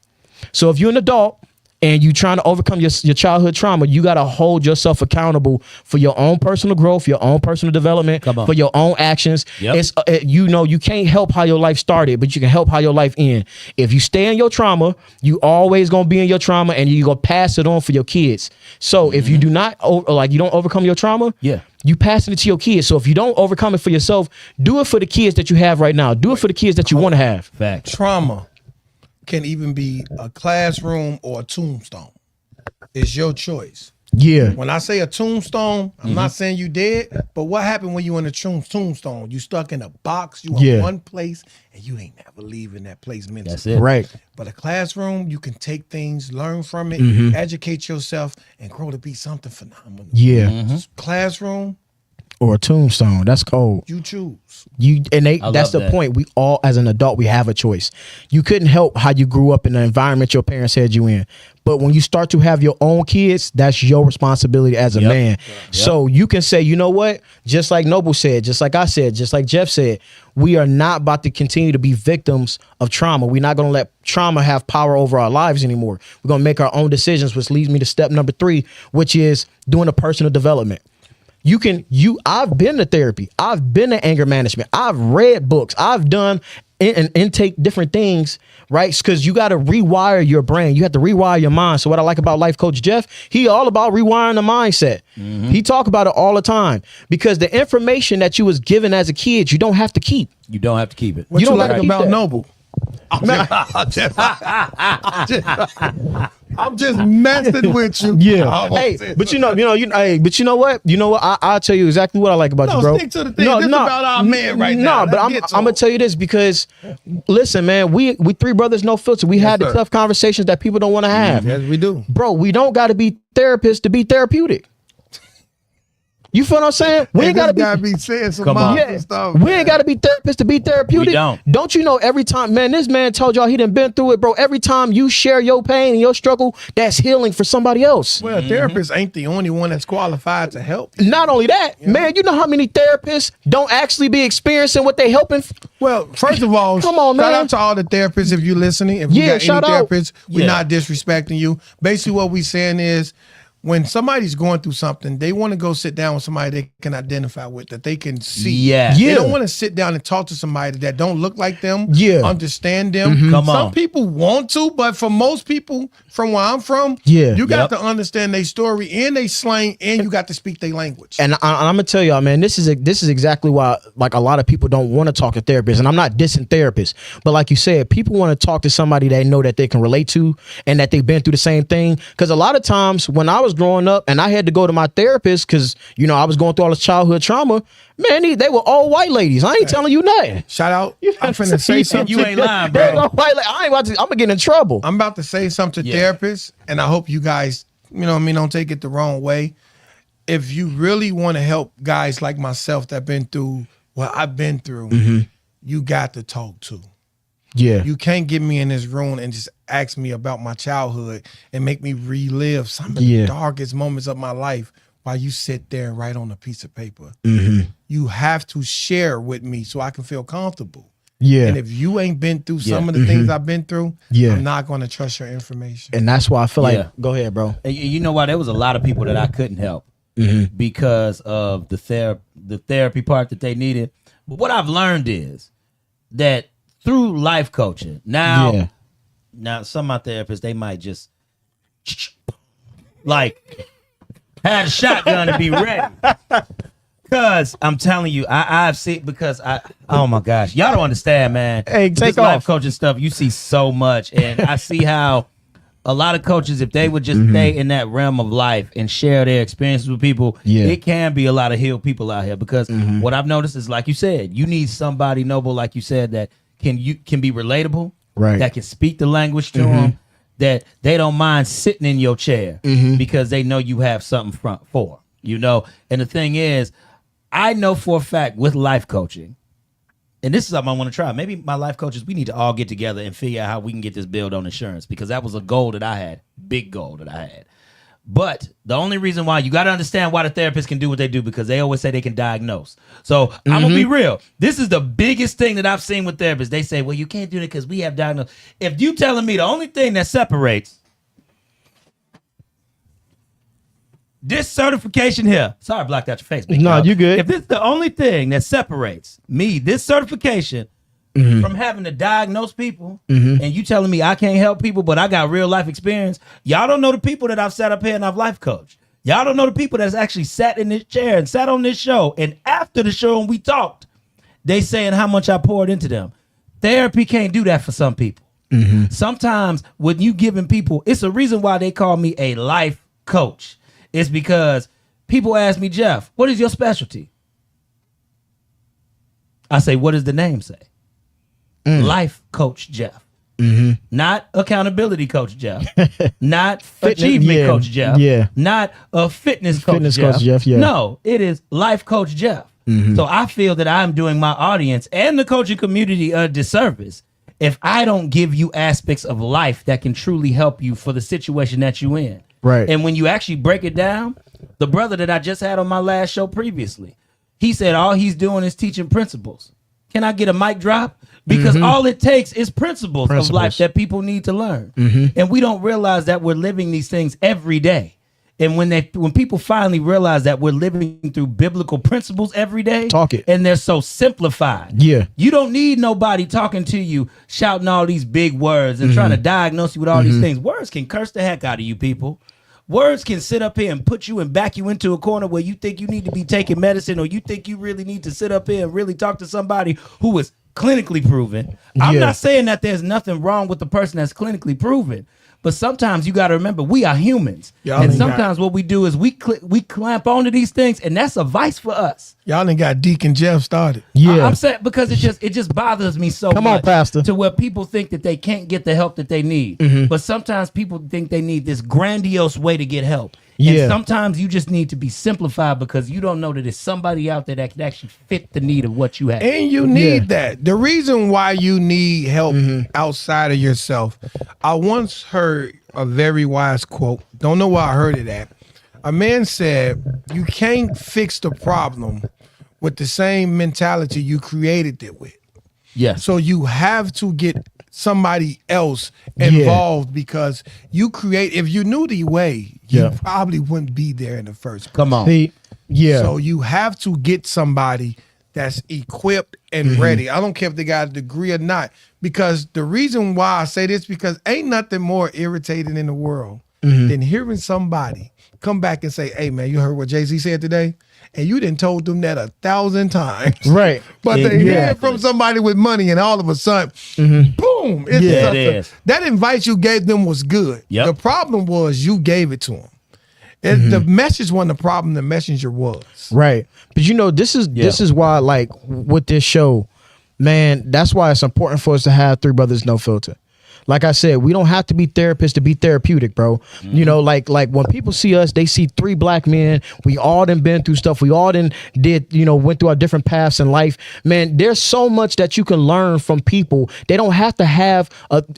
So if you're an adult and you trying to overcome your childhood trauma, you got to hold yourself accountable for your own personal growth, your own personal development, Come on. for your own actions. Yep. It's you can't help how your life started, but you can help how your life end. If you stay in your trauma, you always gonna be in your trauma, and you gonna pass it on for your kids. So if you do not you don't overcome your trauma, Yeah. you passing it to your kids. So if you don't overcome it for yourself, do it for the kids that you have right now. Do it for the kids that you want to have. Facts. Trauma can even be a classroom or a tombstone. It's your choice. Yeah. When I say a tombstone, I'm not saying you dead, but what happened when you in a tombstone? You stuck in a box, you in one place, and you ain't never leaving that place mentally. That's it. Right. But a classroom, you can take things, learn from it, educate yourself, and grow to be something phenomenal. Yeah. Classroom, Or a tombstone. That's cold. You choose. That's the point. We all, as an adult, we have a choice. You couldn't help how you grew up in the environment your parents had you in. But when you start to have your own kids, that's your responsibility as a man. So you can say, you know what? Just like Noble said, just like I said, just like Jeff said, we are not about to continue to be victims of trauma. We're not going to let trauma have power over our lives anymore. We're going to make our own decisions, which leads me to step number 3, which is doing a personal development. I've been to therapy. I've been to anger management. I've read books. I've done and intake different things, right? Because you got to rewire your brain. You have to rewire your mind. So what I like about Life Coach Jeff, he all about rewiring the mindset. He talk about it all the time because the information that you was given as a kid, you don't have to keep. You don't have to keep it. What You you don't like gotta about keep that. Noble? I'm just messing with you. Yeah. Hey, but you know what? I'll tell you exactly what I like about you, bro. Stick to the thing. This is about our man right now. No, but I'm gonna tell you this because listen, man, we 3 brothers, no filter. We had the tough conversations that people don't want to have. Yes, we do. Bro, we don't gotta be therapists to be therapeutic. You feel what I'm saying? We ain't gotta be saying some stuff. We ain't gotta be therapists to be therapeutic. We don't. Don't you know every time, man, this man told y'all he done been through it, bro. Every time you share your pain and your struggle, that's healing for somebody else. Well, therapists ain't the only one that's qualified to help. Not only that, man, you know how many therapists don't actually be experiencing what they helping? Well, first of all, Come on, shout man. out to all the therapists if you're listening. If you got any shout out. therapists, we're not disrespecting you. Basically, what we saying is when somebody's going through something, they want to go sit down with somebody they can identify with, that they can see. Yeah. They don't want to sit down and talk to somebody that don't look like them, understand them. Come on. Some people want to, but for most people, from where I'm from, Yeah. you got to understand their story and they slang, and you got to speak their language. And I'm gonna tell y'all, man, this is exactly why like a lot of people don't want to talk to therapists. And I'm not dissing therapists, but like you said, people want to talk to somebody they know that they can relate to and that they've been through the same thing. Because a lot of times when I was growing up and I had to go to my therapist because I was going through all this childhood trauma, man, they were all white ladies. I ain't telling you nothing. Shout out. I'm finna say something. You ain't lying, They bro. all white I'm gonna get in trouble. I'm about to say something to therapists, and I hope you guys, don't take it the wrong way. If you really want to help guys like myself that been through what I've been through, you got to talk to. Yeah. You can't get me in this room and just ask me about my childhood and make me relive some of the darkest moments of my life while you sit there and write on a piece of paper. You have to share with me so I can feel comfortable. Yeah. And if you ain't been through some of the things I've been through, I'm not going to trust your information. And that's why I feel like, go ahead, bro. And you know why? There was a lot of people that I couldn't help because of the therapy part that they needed. But what I've learned is that through life coaching, now some of my therapists, they might just like had a shotgun to be ready. Because I'm telling you, I've seen, oh my gosh, y'all don't understand, man. Hey, this life coaching stuff, you see so much. And I see how a lot of coaches, if they would just stay in that realm of life and share their experiences with people, it can be a lot of healed people out here. Because what I've noticed is, like you said, you need somebody, Noble, like you said, that can be relatable, right? That can speak the language to them, that they don't mind sitting in your chair because they know you have something for. And the thing is, I know for a fact with life coaching, and this is something I want to try. Maybe my life coaches, we need to all get together and figure out how we can get this build on insurance, because that was a goal that I had, big goal that I had. But the only reason why, you got to understand why the therapists can do what they do, because they always say they can diagnose. So I'm going to be real. This is the biggest thing that I've seen with therapists. They say, well, you can't do it because we have diagnosed. If you telling me the only thing that separates this certification here. Sorry, I blocked out your face. No, you good. If this is the only thing that separates me, this certification, from having to diagnose people, and you telling me I can't help people, but I got real life experience, y'all don't know the people that I've sat up here and I've life coached. Y'all don't know the people that's actually sat in this chair and sat on this show, and after the show and we talked, they saying how much I poured into them. Therapy can't do that for some people. Sometimes when you giving people, it's a reason why they call me a life coach. It's because people ask me, Jeff, what is your specialty? I say, what does the name say? Life Coach Jeff. Not accountability coach Jeff. Not Fitness, achievement yeah, coach Jeff. yeah. Not a fitness coach Fitness Jeff. coach Jeff, yeah. No, it is life coach Jeff. So I feel that I'm doing my audience and the coaching community a disservice if I don't give you aspects of life that can truly help you for the situation that you're in. Right. And when you actually break it down, the brother that I just had on my last show previously, he said all he's doing is teaching principles. Can I get a mic drop? Because all it takes is principles of life that people need to learn. And we don't realize that we're living these things every day. And when people finally realize that we're living through biblical principles every day, Talk it. and they're so simplified. Yeah. You don't need nobody talking to you, shouting all these big words and trying to diagnose you with all these things. Words can curse the heck out of you people. Words can sit up here and put you and back you into a corner where you think you need to be taking medicine, or you think you really need to sit up here and really talk to somebody who is clinically proven. I'm Yeah. not saying that there's nothing wrong with the person that's clinically proven, but sometimes you got to remember we are humans, Y'all and ain't sometimes what we do is we clamp onto these things, and that's a vice for us. Y'all done got Deacon Jeff started. Yeah. I'm saying because it just bothers me so Come on, much Pastor. to where people think that they can't get the help that they need. But sometimes people think they need this grandiose way to get help. Yeah. And sometimes you just need to be simplified because you don't know that there's somebody out there that can actually fit the need of what you have. And you need that. The reason why you need help outside of yourself. I once heard a very wise quote. Don't know where I heard it at. A man said, you can't fix the problem with the same mentality you created it with. Yes. So you have to get somebody else involved because you create, if you knew the way, you probably wouldn't be there in the first place. Come on. See, yeah. So you have to get somebody that's equipped and ready. I don't care if they got a degree or not, because the reason why I say this, because ain't nothing more irritating in the world than hearing somebody come back and say, hey man, you heard what Jay-Z said today? And you done told them that 1,000 times. Right. But they hear it Exactly. from somebody with money and all of a sudden, boom. It's Yeah. something. It is. That advice you gave them was good. Yep. The problem was you gave it to them. The message wasn't the problem, the messenger was. Right. But you know, this is why, like, with this show, man, that's why it's important for us to have Three Brothers No Filter. Like I said, we don't have to be therapists to be therapeutic, bro. You know, like when people see us, they see three black men. We all done been through stuff. We all done went through our different paths in life. Man, there's so much that you can learn from people. They don't have to have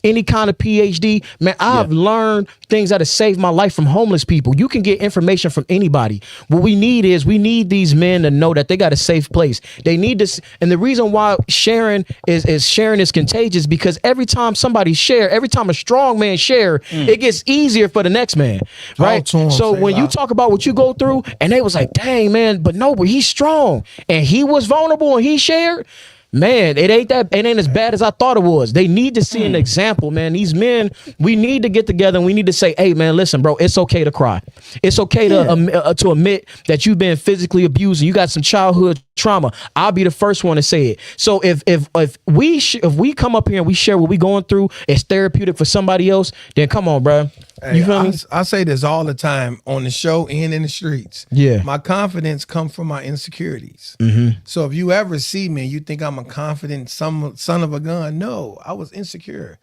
any kind of PhD. Man, I've learned things that have saved my life from homeless people. You can get information from anybody. What we need these men to know that they got a safe place. They need this. And the reason why sharing is contagious, because every time somebody share, every time a strong man share, it gets easier for the next man, right? to 'em, So say when you loud. talk about what you go through, and they was like, dang man, but he's strong and he was vulnerable and he shared, man, it ain't as bad as I thought it was. They need to see an example, man. These men, we need to get together and we need to say, hey man, listen, bro, it's okay to cry. It's okay to admit that you've been physically abused and you got some childhood trauma. I'll be the first one to say it. So if we come up here and we share what we going through, it's therapeutic for somebody else, then come on, bro. You feel me? I say this all the time on the show and in the streets. Yeah. My confidence comes from my insecurities. So if you ever see me, you think I'm a confident son of a gun. No, I was insecure.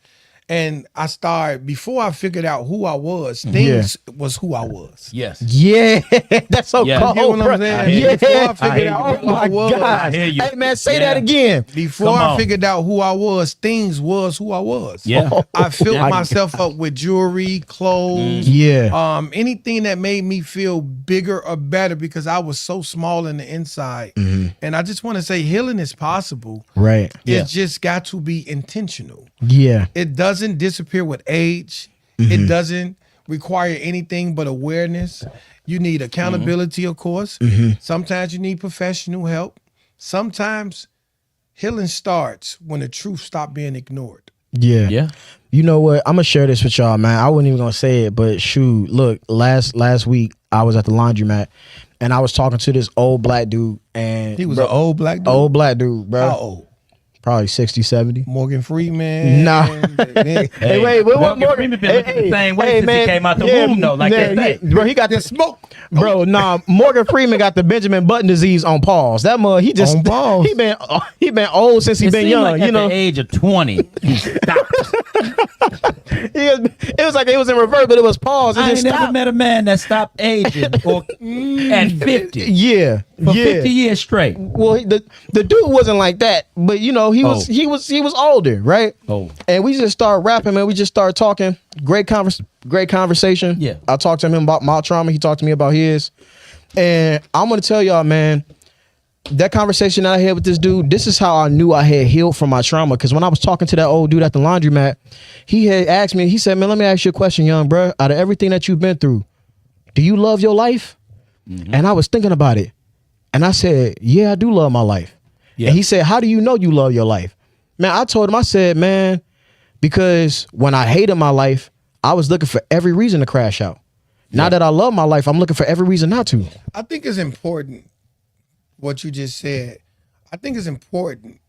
And I started, before I figured out who I was, things was who I was. Yes. Yeah, that's so Yeah. cold, You get what bro. I'm saying? Yeah, Before I figured out oh who I my was. God. I hear you. Hey man, say Yeah. that again. Before Come I on. figured out who I was, things was who I was. Yeah. I filled Yeah. myself up with jewelry, clothes, Yeah. anything that made me feel bigger or better, because I was so small in the inside. And I just want to say healing is possible. Right. It's just got to be intentional. Yeah. It doesn't disappear with age. It doesn't require anything but awareness. You need accountability, of course. Sometimes you need professional help. Sometimes healing starts when the truth stops being ignored. Yeah. Yeah. You know what? I'm gonna share this with y'all, man. I wasn't even gonna say it, but shoot, look, last week I was at the laundromat and I was talking to this old black dude, and He was an old black dude. old black dude, bro. How old? Probably 60, 70. Morgan Freeman. Nah. Hey, wait, what Morgan Freeman been looking the same way since he came out the womb, though. Like that. Bro, he got The smoke. Bro, nah, Morgan Freeman got the Benjamin Button disease on pause. That mug, he just On pause. he been old since he been young. Like you know, at the age of 20, he stopped. it was like it was in reverse, but it was pause. It I ain't just never stopped. met a man that stopped aging or at 50 Yeah, for yeah. 50 years straight. Well, the dude wasn't like that, but you know, he was older, right? Oh. And we just started rapping, man. We just started talking. Great conversation. Yeah. I talked to him about my trauma. He talked to me about his. And I'm gonna tell y'all, man, that conversation that I had with this dude, this is how I knew I had healed from my trauma. Because when I was talking to that old dude at the laundromat, he had asked me, he said, man, let me ask you a question, young bro. Out of everything that you've been through, do you love your life? Mm-hmm. And I was thinking about it. And I said, yeah, I do love my life. Yeah. And he said, how do you know you love your life? Man, I told him, I said, man, because when I hated my life, I was looking for every reason to crash out. Yeah. Now that I love my life, I'm looking for every reason not to. I think it's important what you just said. I think it's important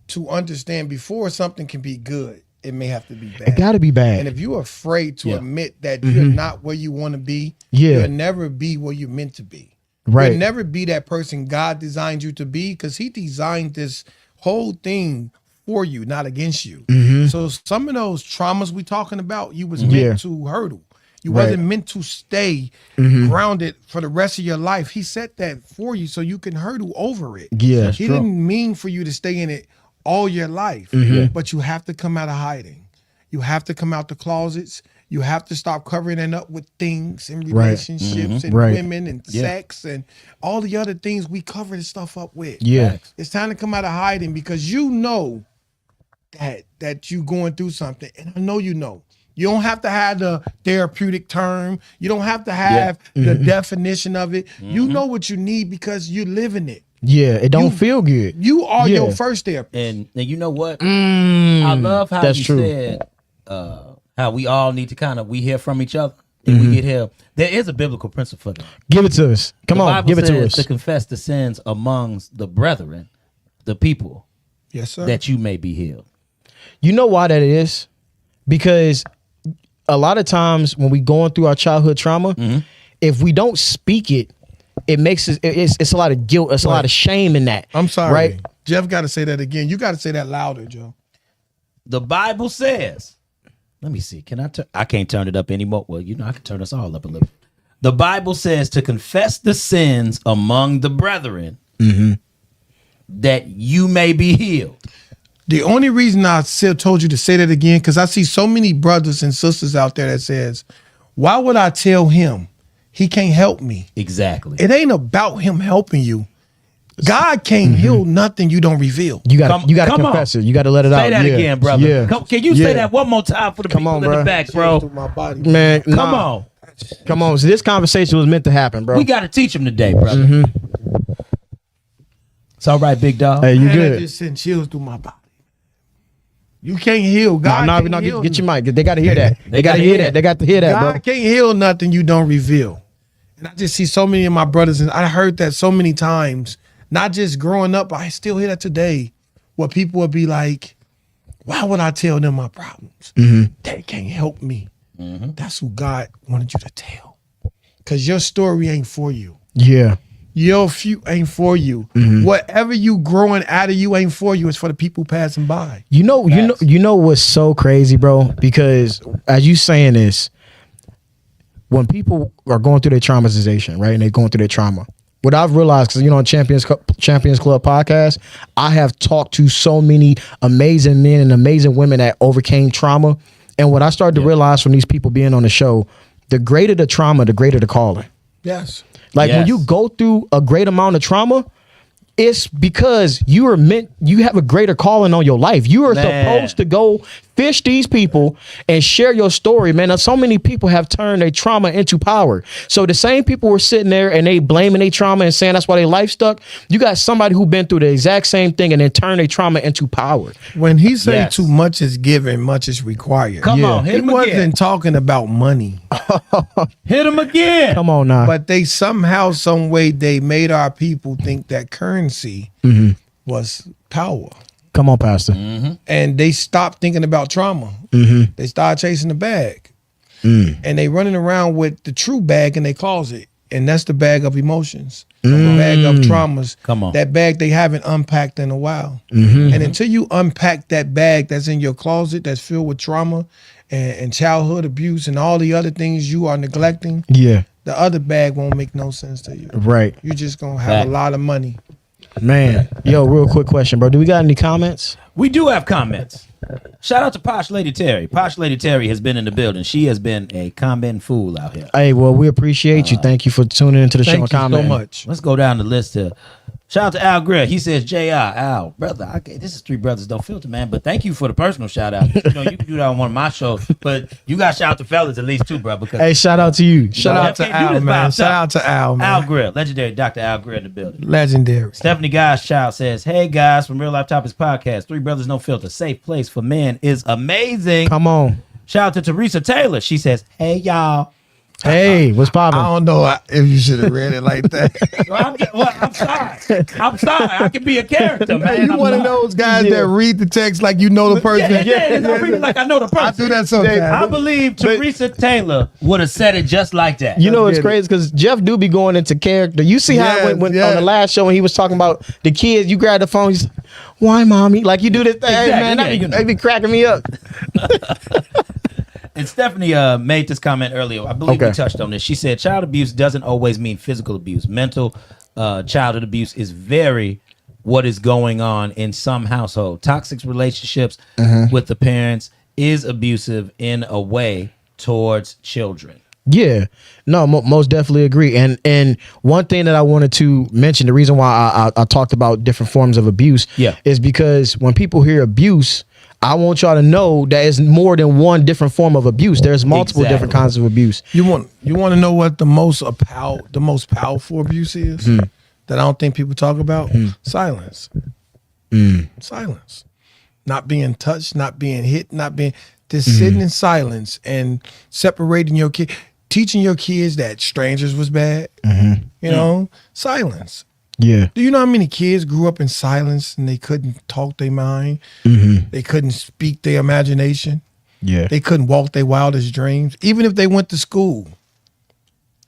to understand before something can be good, it may have to be bad. It got to be bad. And if you're afraid to admit that you're not where you want to be, you'll never be where you're meant to be. Right. You'll never be that person God designed you to be, because he designed this whole thing for you, not against you. So some of those traumas we talking about, you was meant to hurdle. You wasn't meant to stay grounded for the rest of your life. He set that for you so you can hurdle over it. Yeah, he didn't mean for you to stay in it all your life, but you have to come out of hiding. You have to come out the closets. You have to stop covering it up with things and relationships and women and sex and all the other things we cover this stuff up with. Yeah. It's time to come out of hiding, because you know that you going through something. And I know you know. You don't have to have the therapeutic term. You don't have to have the definition of it. You know what you need because you're living it. Yeah, it don't feel good. You are your first therapist. And you know what? I love how you said how we all need to we hear from each other and we get help. There is a biblical principle for that. Give it to us. Come on, give it to us. To confess the sins amongst the brethren, the people, yes, sir, that you may be healed. You know why that is? Because a lot of times when we going through our childhood trauma, if we don't speak it, it makes it's a lot of guilt. It's a lot of shame in that. I'm sorry. Right? Jeff got to say that again. You got to say that louder, Joe. The Bible says, let me see. Can I turn? I can't turn it up anymore. Well, I can turn us all up a little. The Bible says to confess the sins among the brethren that you may be healed. The only reason I still told you to say that again, because I see so many brothers and sisters out there that says, why would I tell him? He can't help me. Exactly. It ain't about him helping you. God can't heal nothing you don't reveal. You got to confess it. You got to let it out. Say that again, brother. Yeah. Can you say that one more time for the people in the back, bro? My body. Man, come on. Come on. So this conversation was meant to happen, bro. We got to teach him today, brother. It's all right, big dog. Hey, you Man, good? that just sent chills through my body. You can't heal. God can't heal. Get your mic. They got to hear that. They got to hear that. They got to hear that, bro. God can't heal nothing you don't reveal. And I just see so many of my brothers, and I heard that so many times, not just growing up, but I still hear that today, where people would be like, why would I tell them my problems? They can't help me. That's who God wanted you to tell. Because your story ain't for you. Yeah. Your few ain't for you. Whatever you growing out of you ain't for you. It's for the people passing by. You know what's so crazy, bro? Because as you saying this, when people are going through their traumatization, right, and they're going through their trauma, what I've realized, because on Champions Club podcast, I have talked to so many amazing men and amazing women that overcame trauma, and what I started to realize from these people being on the show, the greater the trauma, the greater the calling. Yes. Like when you go through a great amount of trauma, it's because you have a greater calling on your life. You are supposed to go fish these people and share your story, man. Now, so many people have turned their trauma into power. So the same people were sitting there and they blaming their trauma and saying that's why their life stuck. You got somebody who been through the exact same thing and then turned their trauma into power. When he said too much is given, much is required. Come on, hit him again. He wasn't talking about money. Hit him again. Come on now. But they somehow, some way, they made our people think that currency was power. Come on, Pastor. And they stopped thinking about trauma. They started chasing the bag. And they running around with the true bag in their closet. And that's the bag of emotions, the bag of traumas. Come on. That bag they haven't unpacked in a while. And until you unpack that bag that's in your closet that's filled with trauma and childhood abuse and all the other things you are neglecting, Yeah. the other bag won't make no sense to you. Right. You're just going to have a lot of money. Man. Yo, real quick question, bro. Do we got any comments? We do have comments. Shout out to Posh Lady Terry. Posh Lady Terry has been in the building. She has been a comment fool out here. Hey, well, we appreciate you. Thank you for tuning into the show Thank and you so commenting. much. Let's go down the list here. Shout out to Al Greer. He says, JR, Al, brother, this is Three Brothers Don't Filter, man. But thank you for the personal shout out. You know, you can do that on one of my shows, but you got to shout out to fellas at least too, bro. Because Hey, shout out to you. Shout out to Al, man. Shout out to Al, man. Al Greer, legendary Dr. Al Greer in the building. Legendary. Stephanie Child says, hey guys, from Real Life Topics Podcast, Three Brothers No Filter, safe place for men is amazing. Come on. Shout out to Teresa Taylor. She says, hey y'all. Hey, what's I poppin'? don't know if you should have read it like that. I'm sorry. I'm sorry. I can be a character, man. You I'm one of sorry. those guys that read the text like you know the person. Yeah, I read it like I know the person. I do that sometimes. I believe Teresa Taylor would have said it just like that. You know it's get it. crazy because Jeff do be going into character. You see how Yes, when yes. on the last show when he was talking about the kids, you grab the phone, he's why mommy? Like you do this thing, hey, man, Exactly, they be cracking me up. And Stephanie made this comment earlier. I believe we touched on this. She said child abuse doesn't always mean physical abuse. Mental childhood abuse is very what is going on in some household. Toxic relationships with the parents is abusive in a way towards children. Yeah, no, most definitely agree. And one thing that I wanted to mention, the reason why I talked about different forms of abuse, is because when people hear abuse, I want y'all to know that it's more than one different form of abuse. There's multiple different kinds of abuse. You want to know what the most powerful abuse is that I don't think people talk about? Silence. Silence. Not being touched, not being hit, not being just sitting in silence and separating your kid, teaching your kids that strangers was bad. You know, silence. Yeah. Do you know how many kids grew up in silence and they couldn't talk their mind? They couldn't speak their imagination. Yeah. They couldn't walk their wildest dreams, even if they went to school.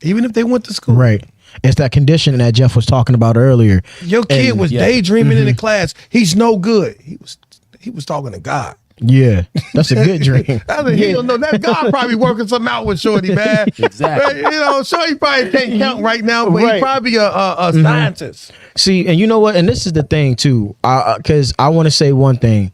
Right. It's that conditioning that Jeff was talking about earlier. Your kid was daydreaming in the class. He's no good. He was talking to God. Yeah, that's a good dream. I mean, he don't know that God probably working something out with Shorty, man. Exactly. You know, Shorty probably can't count right now, but he's probably a scientist. See, and you know what? And this is the thing too, because I want to say one thing.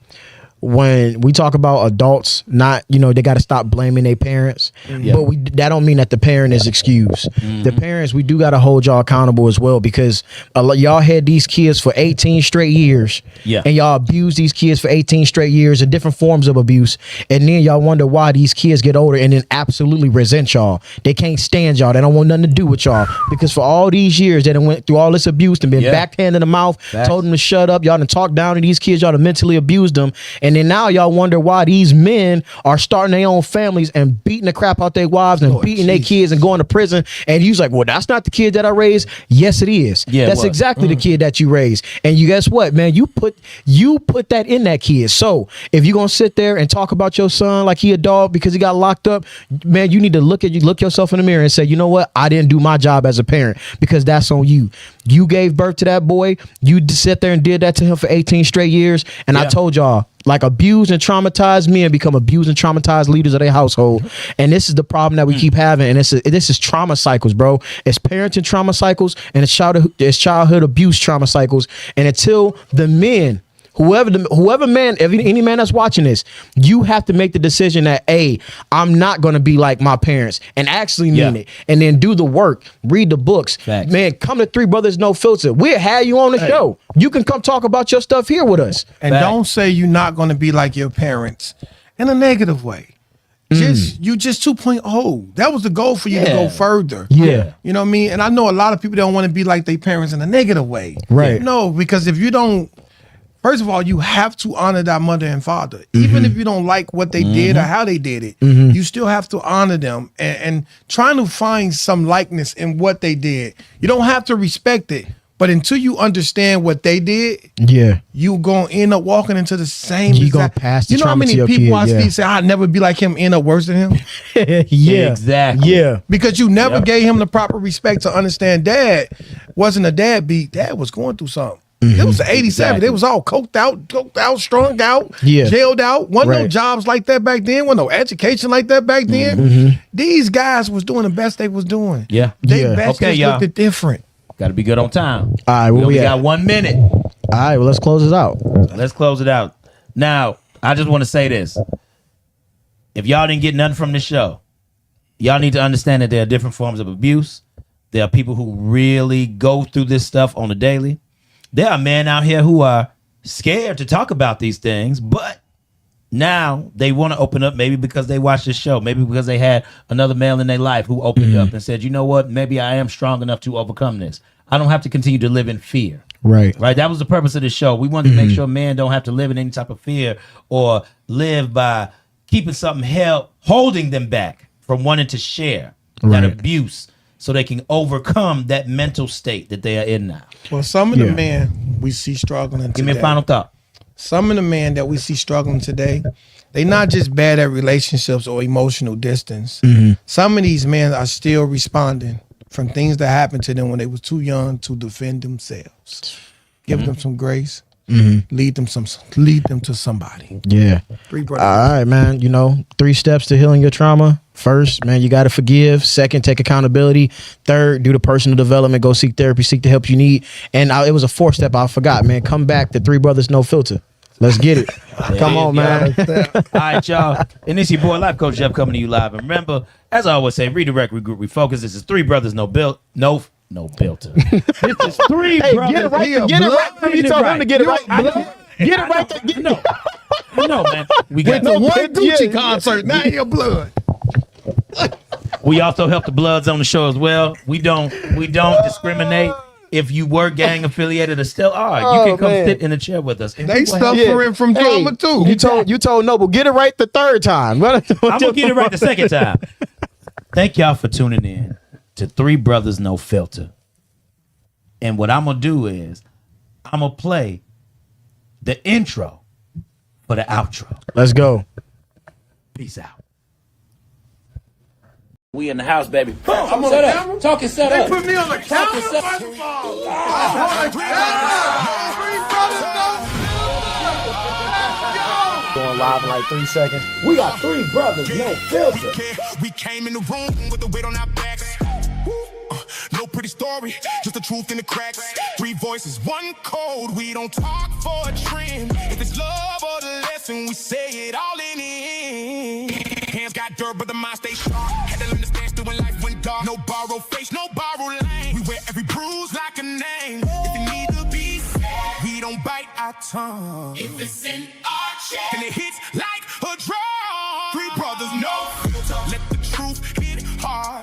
When we talk about adults, not, you know, they got to stop blaming their parents, but that don't mean that the parent is excused. The parents, we do got to hold y'all accountable as well, because y'all had these kids for 18 straight years, and y'all abused these kids for 18 straight years in different forms of abuse, and then y'all wonder why these kids get older and then absolutely resent y'all. They can't stand y'all. They don't want nothing to do with y'all, because for all these years they done went through all this abuse and been backhand in the mouth, told them to shut up. Y'all done talked down to these kids. Y'all done mentally abused them, and then now y'all wonder why these men are starting their own families and beating the crap out their wives and beating their kids and going to prison. And he's like, well, that's not the kid that I raised. Yes, it is. That's exactly the kid that you raised. And you guess what, man? You put that in that kid. So if you're gonna sit there and talk about your son like he a dog because he got locked up, man, you need to look yourself in the mirror and say, you know what? I didn't do my job as a parent, because that's on you. You gave birth to that boy. You sit there and did that to him for 18 straight years. And I told y'all, like, abused and traumatized men become abused and traumatized leaders of their household. And this is the problem that we keep having. And this is trauma cycles, bro. It's parenting trauma cycles, and it's childhood abuse trauma cycles. And until the men, whoever man, any man that's watching this, you have to make the decision that, hey, I'm not going to be like my parents, and actually mean it, and then do the work, read the books. Facts. Man, come to Three Brothers No Filter. We'll have you on the show. You can come talk about your stuff here with us. And don't say you're not going to be like your parents in a negative way. You just 2.0. That was the goal for you to go further. Yeah. You know what I mean? And I know a lot of people don't want to be like their parents in a negative way. Right. No, because if you don't, first of all, you have to honor that mother and father. Even if you don't like what they did or how they did it, you still have to honor them and trying to find some likeness in what they did. You don't have to respect it, But until you understand what they did, Yeah. you gonna end up walking into the same. You gonna pass the You know how trauma to many your people I kid, see say I'd never be like him, end up worse than him? Yeah. Exactly. Yeah. Because you never Yep. gave him the proper respect to understand dad wasn't a dad beat. Dad was going through something. It was 87. Exactly. They was all coked out, strung out, Yeah. jailed out. Wasn't no Right. jobs like that back then. Wasn't no education like that back then. These guys was doing the best they was doing. Yeah. They Yeah. best Okay, just y'all. looked different. Got to be good on time. All right, We where only we got at? 1 minute. All right, well, let's close this out. Let's close it out. Now, I just want to say this. If y'all didn't get nothing from this show, y'all need to understand that there are different forms of abuse. There are people who really go through this stuff on a daily. There are men out here who are scared to talk about these things, but now they want to open up, maybe because they watched this show, maybe because they had another male in their life who opened up and said, you know what, maybe I am strong enough to overcome this. I don't have to continue to live in fear. Right. Right. That was the purpose of this show. We wanted to make sure men don't have to live in any type of fear or live by keeping something holding them back from wanting to share that Right. abuse so they can overcome that mental state that they are in now. Well, some of the Yeah. men we see struggling Give me today, a final thought. some of the men that we see struggling today, they not just bad at relationships or emotional distance. Some of these men are still responding from things that happened to them when they was too young to defend themselves. Give them some grace. Lead them to somebody. Yeah. Three brothers. All right, man. 3 steps to healing your trauma. First, man, you got to forgive. Second, take accountability. Third, do the personal development. Go seek therapy. Seek the help you need. And it was a 4th step I forgot, man. Come back to 3 Brothers No Filter. Let's get it. Come on, man. All right, y'all. And it's your boy, Life Coach Jeff, coming to you live. And remember, as I always say, redirect, regroup, refocus. This is 3 Brothers No Filter. This is 3 Hey, Brothers. get it right. He a Get it right. blood. You told him to get it right. I know. Get it right. Get No, no, man. We got Went to one Gucci yeah. concert. Now you're blood. We also help the Bloods on the show as well. We don't discriminate. If you were gang affiliated or still are, you can come man. sit in a chair with us. And They we will help- suffering from trauma too. You told Noble, get it right the 3rd time. I'm gonna get it right the 2nd time. Thank y'all for tuning in to 3 Brothers No Filter. And what I'm gonna do is I'm gonna play the intro for the outro. Let's go. Peace out. We in the house, baby. Boom, I'm on set up. Talking set up. Put me on the Talking camera. set First of all. Going live in like 3 seconds. We got 3 brothers, no filter. We came in the room with the weight on our backs. No pretty story, just the truth in the cracks. 3 voices, 1 code. We don't talk for a trend. If it's love or the lesson, we say it all in the end. Hands got dirt, but the mind stay sharp. Had to learn to stand still when life went dark. No borrow face, no borrow lane. We wear every bruise like a name. If it need to be said, we don't bite our tongue. If it's in our chest, then it hits like a drum. 3 brothers, no filter. Let the truth hit hard.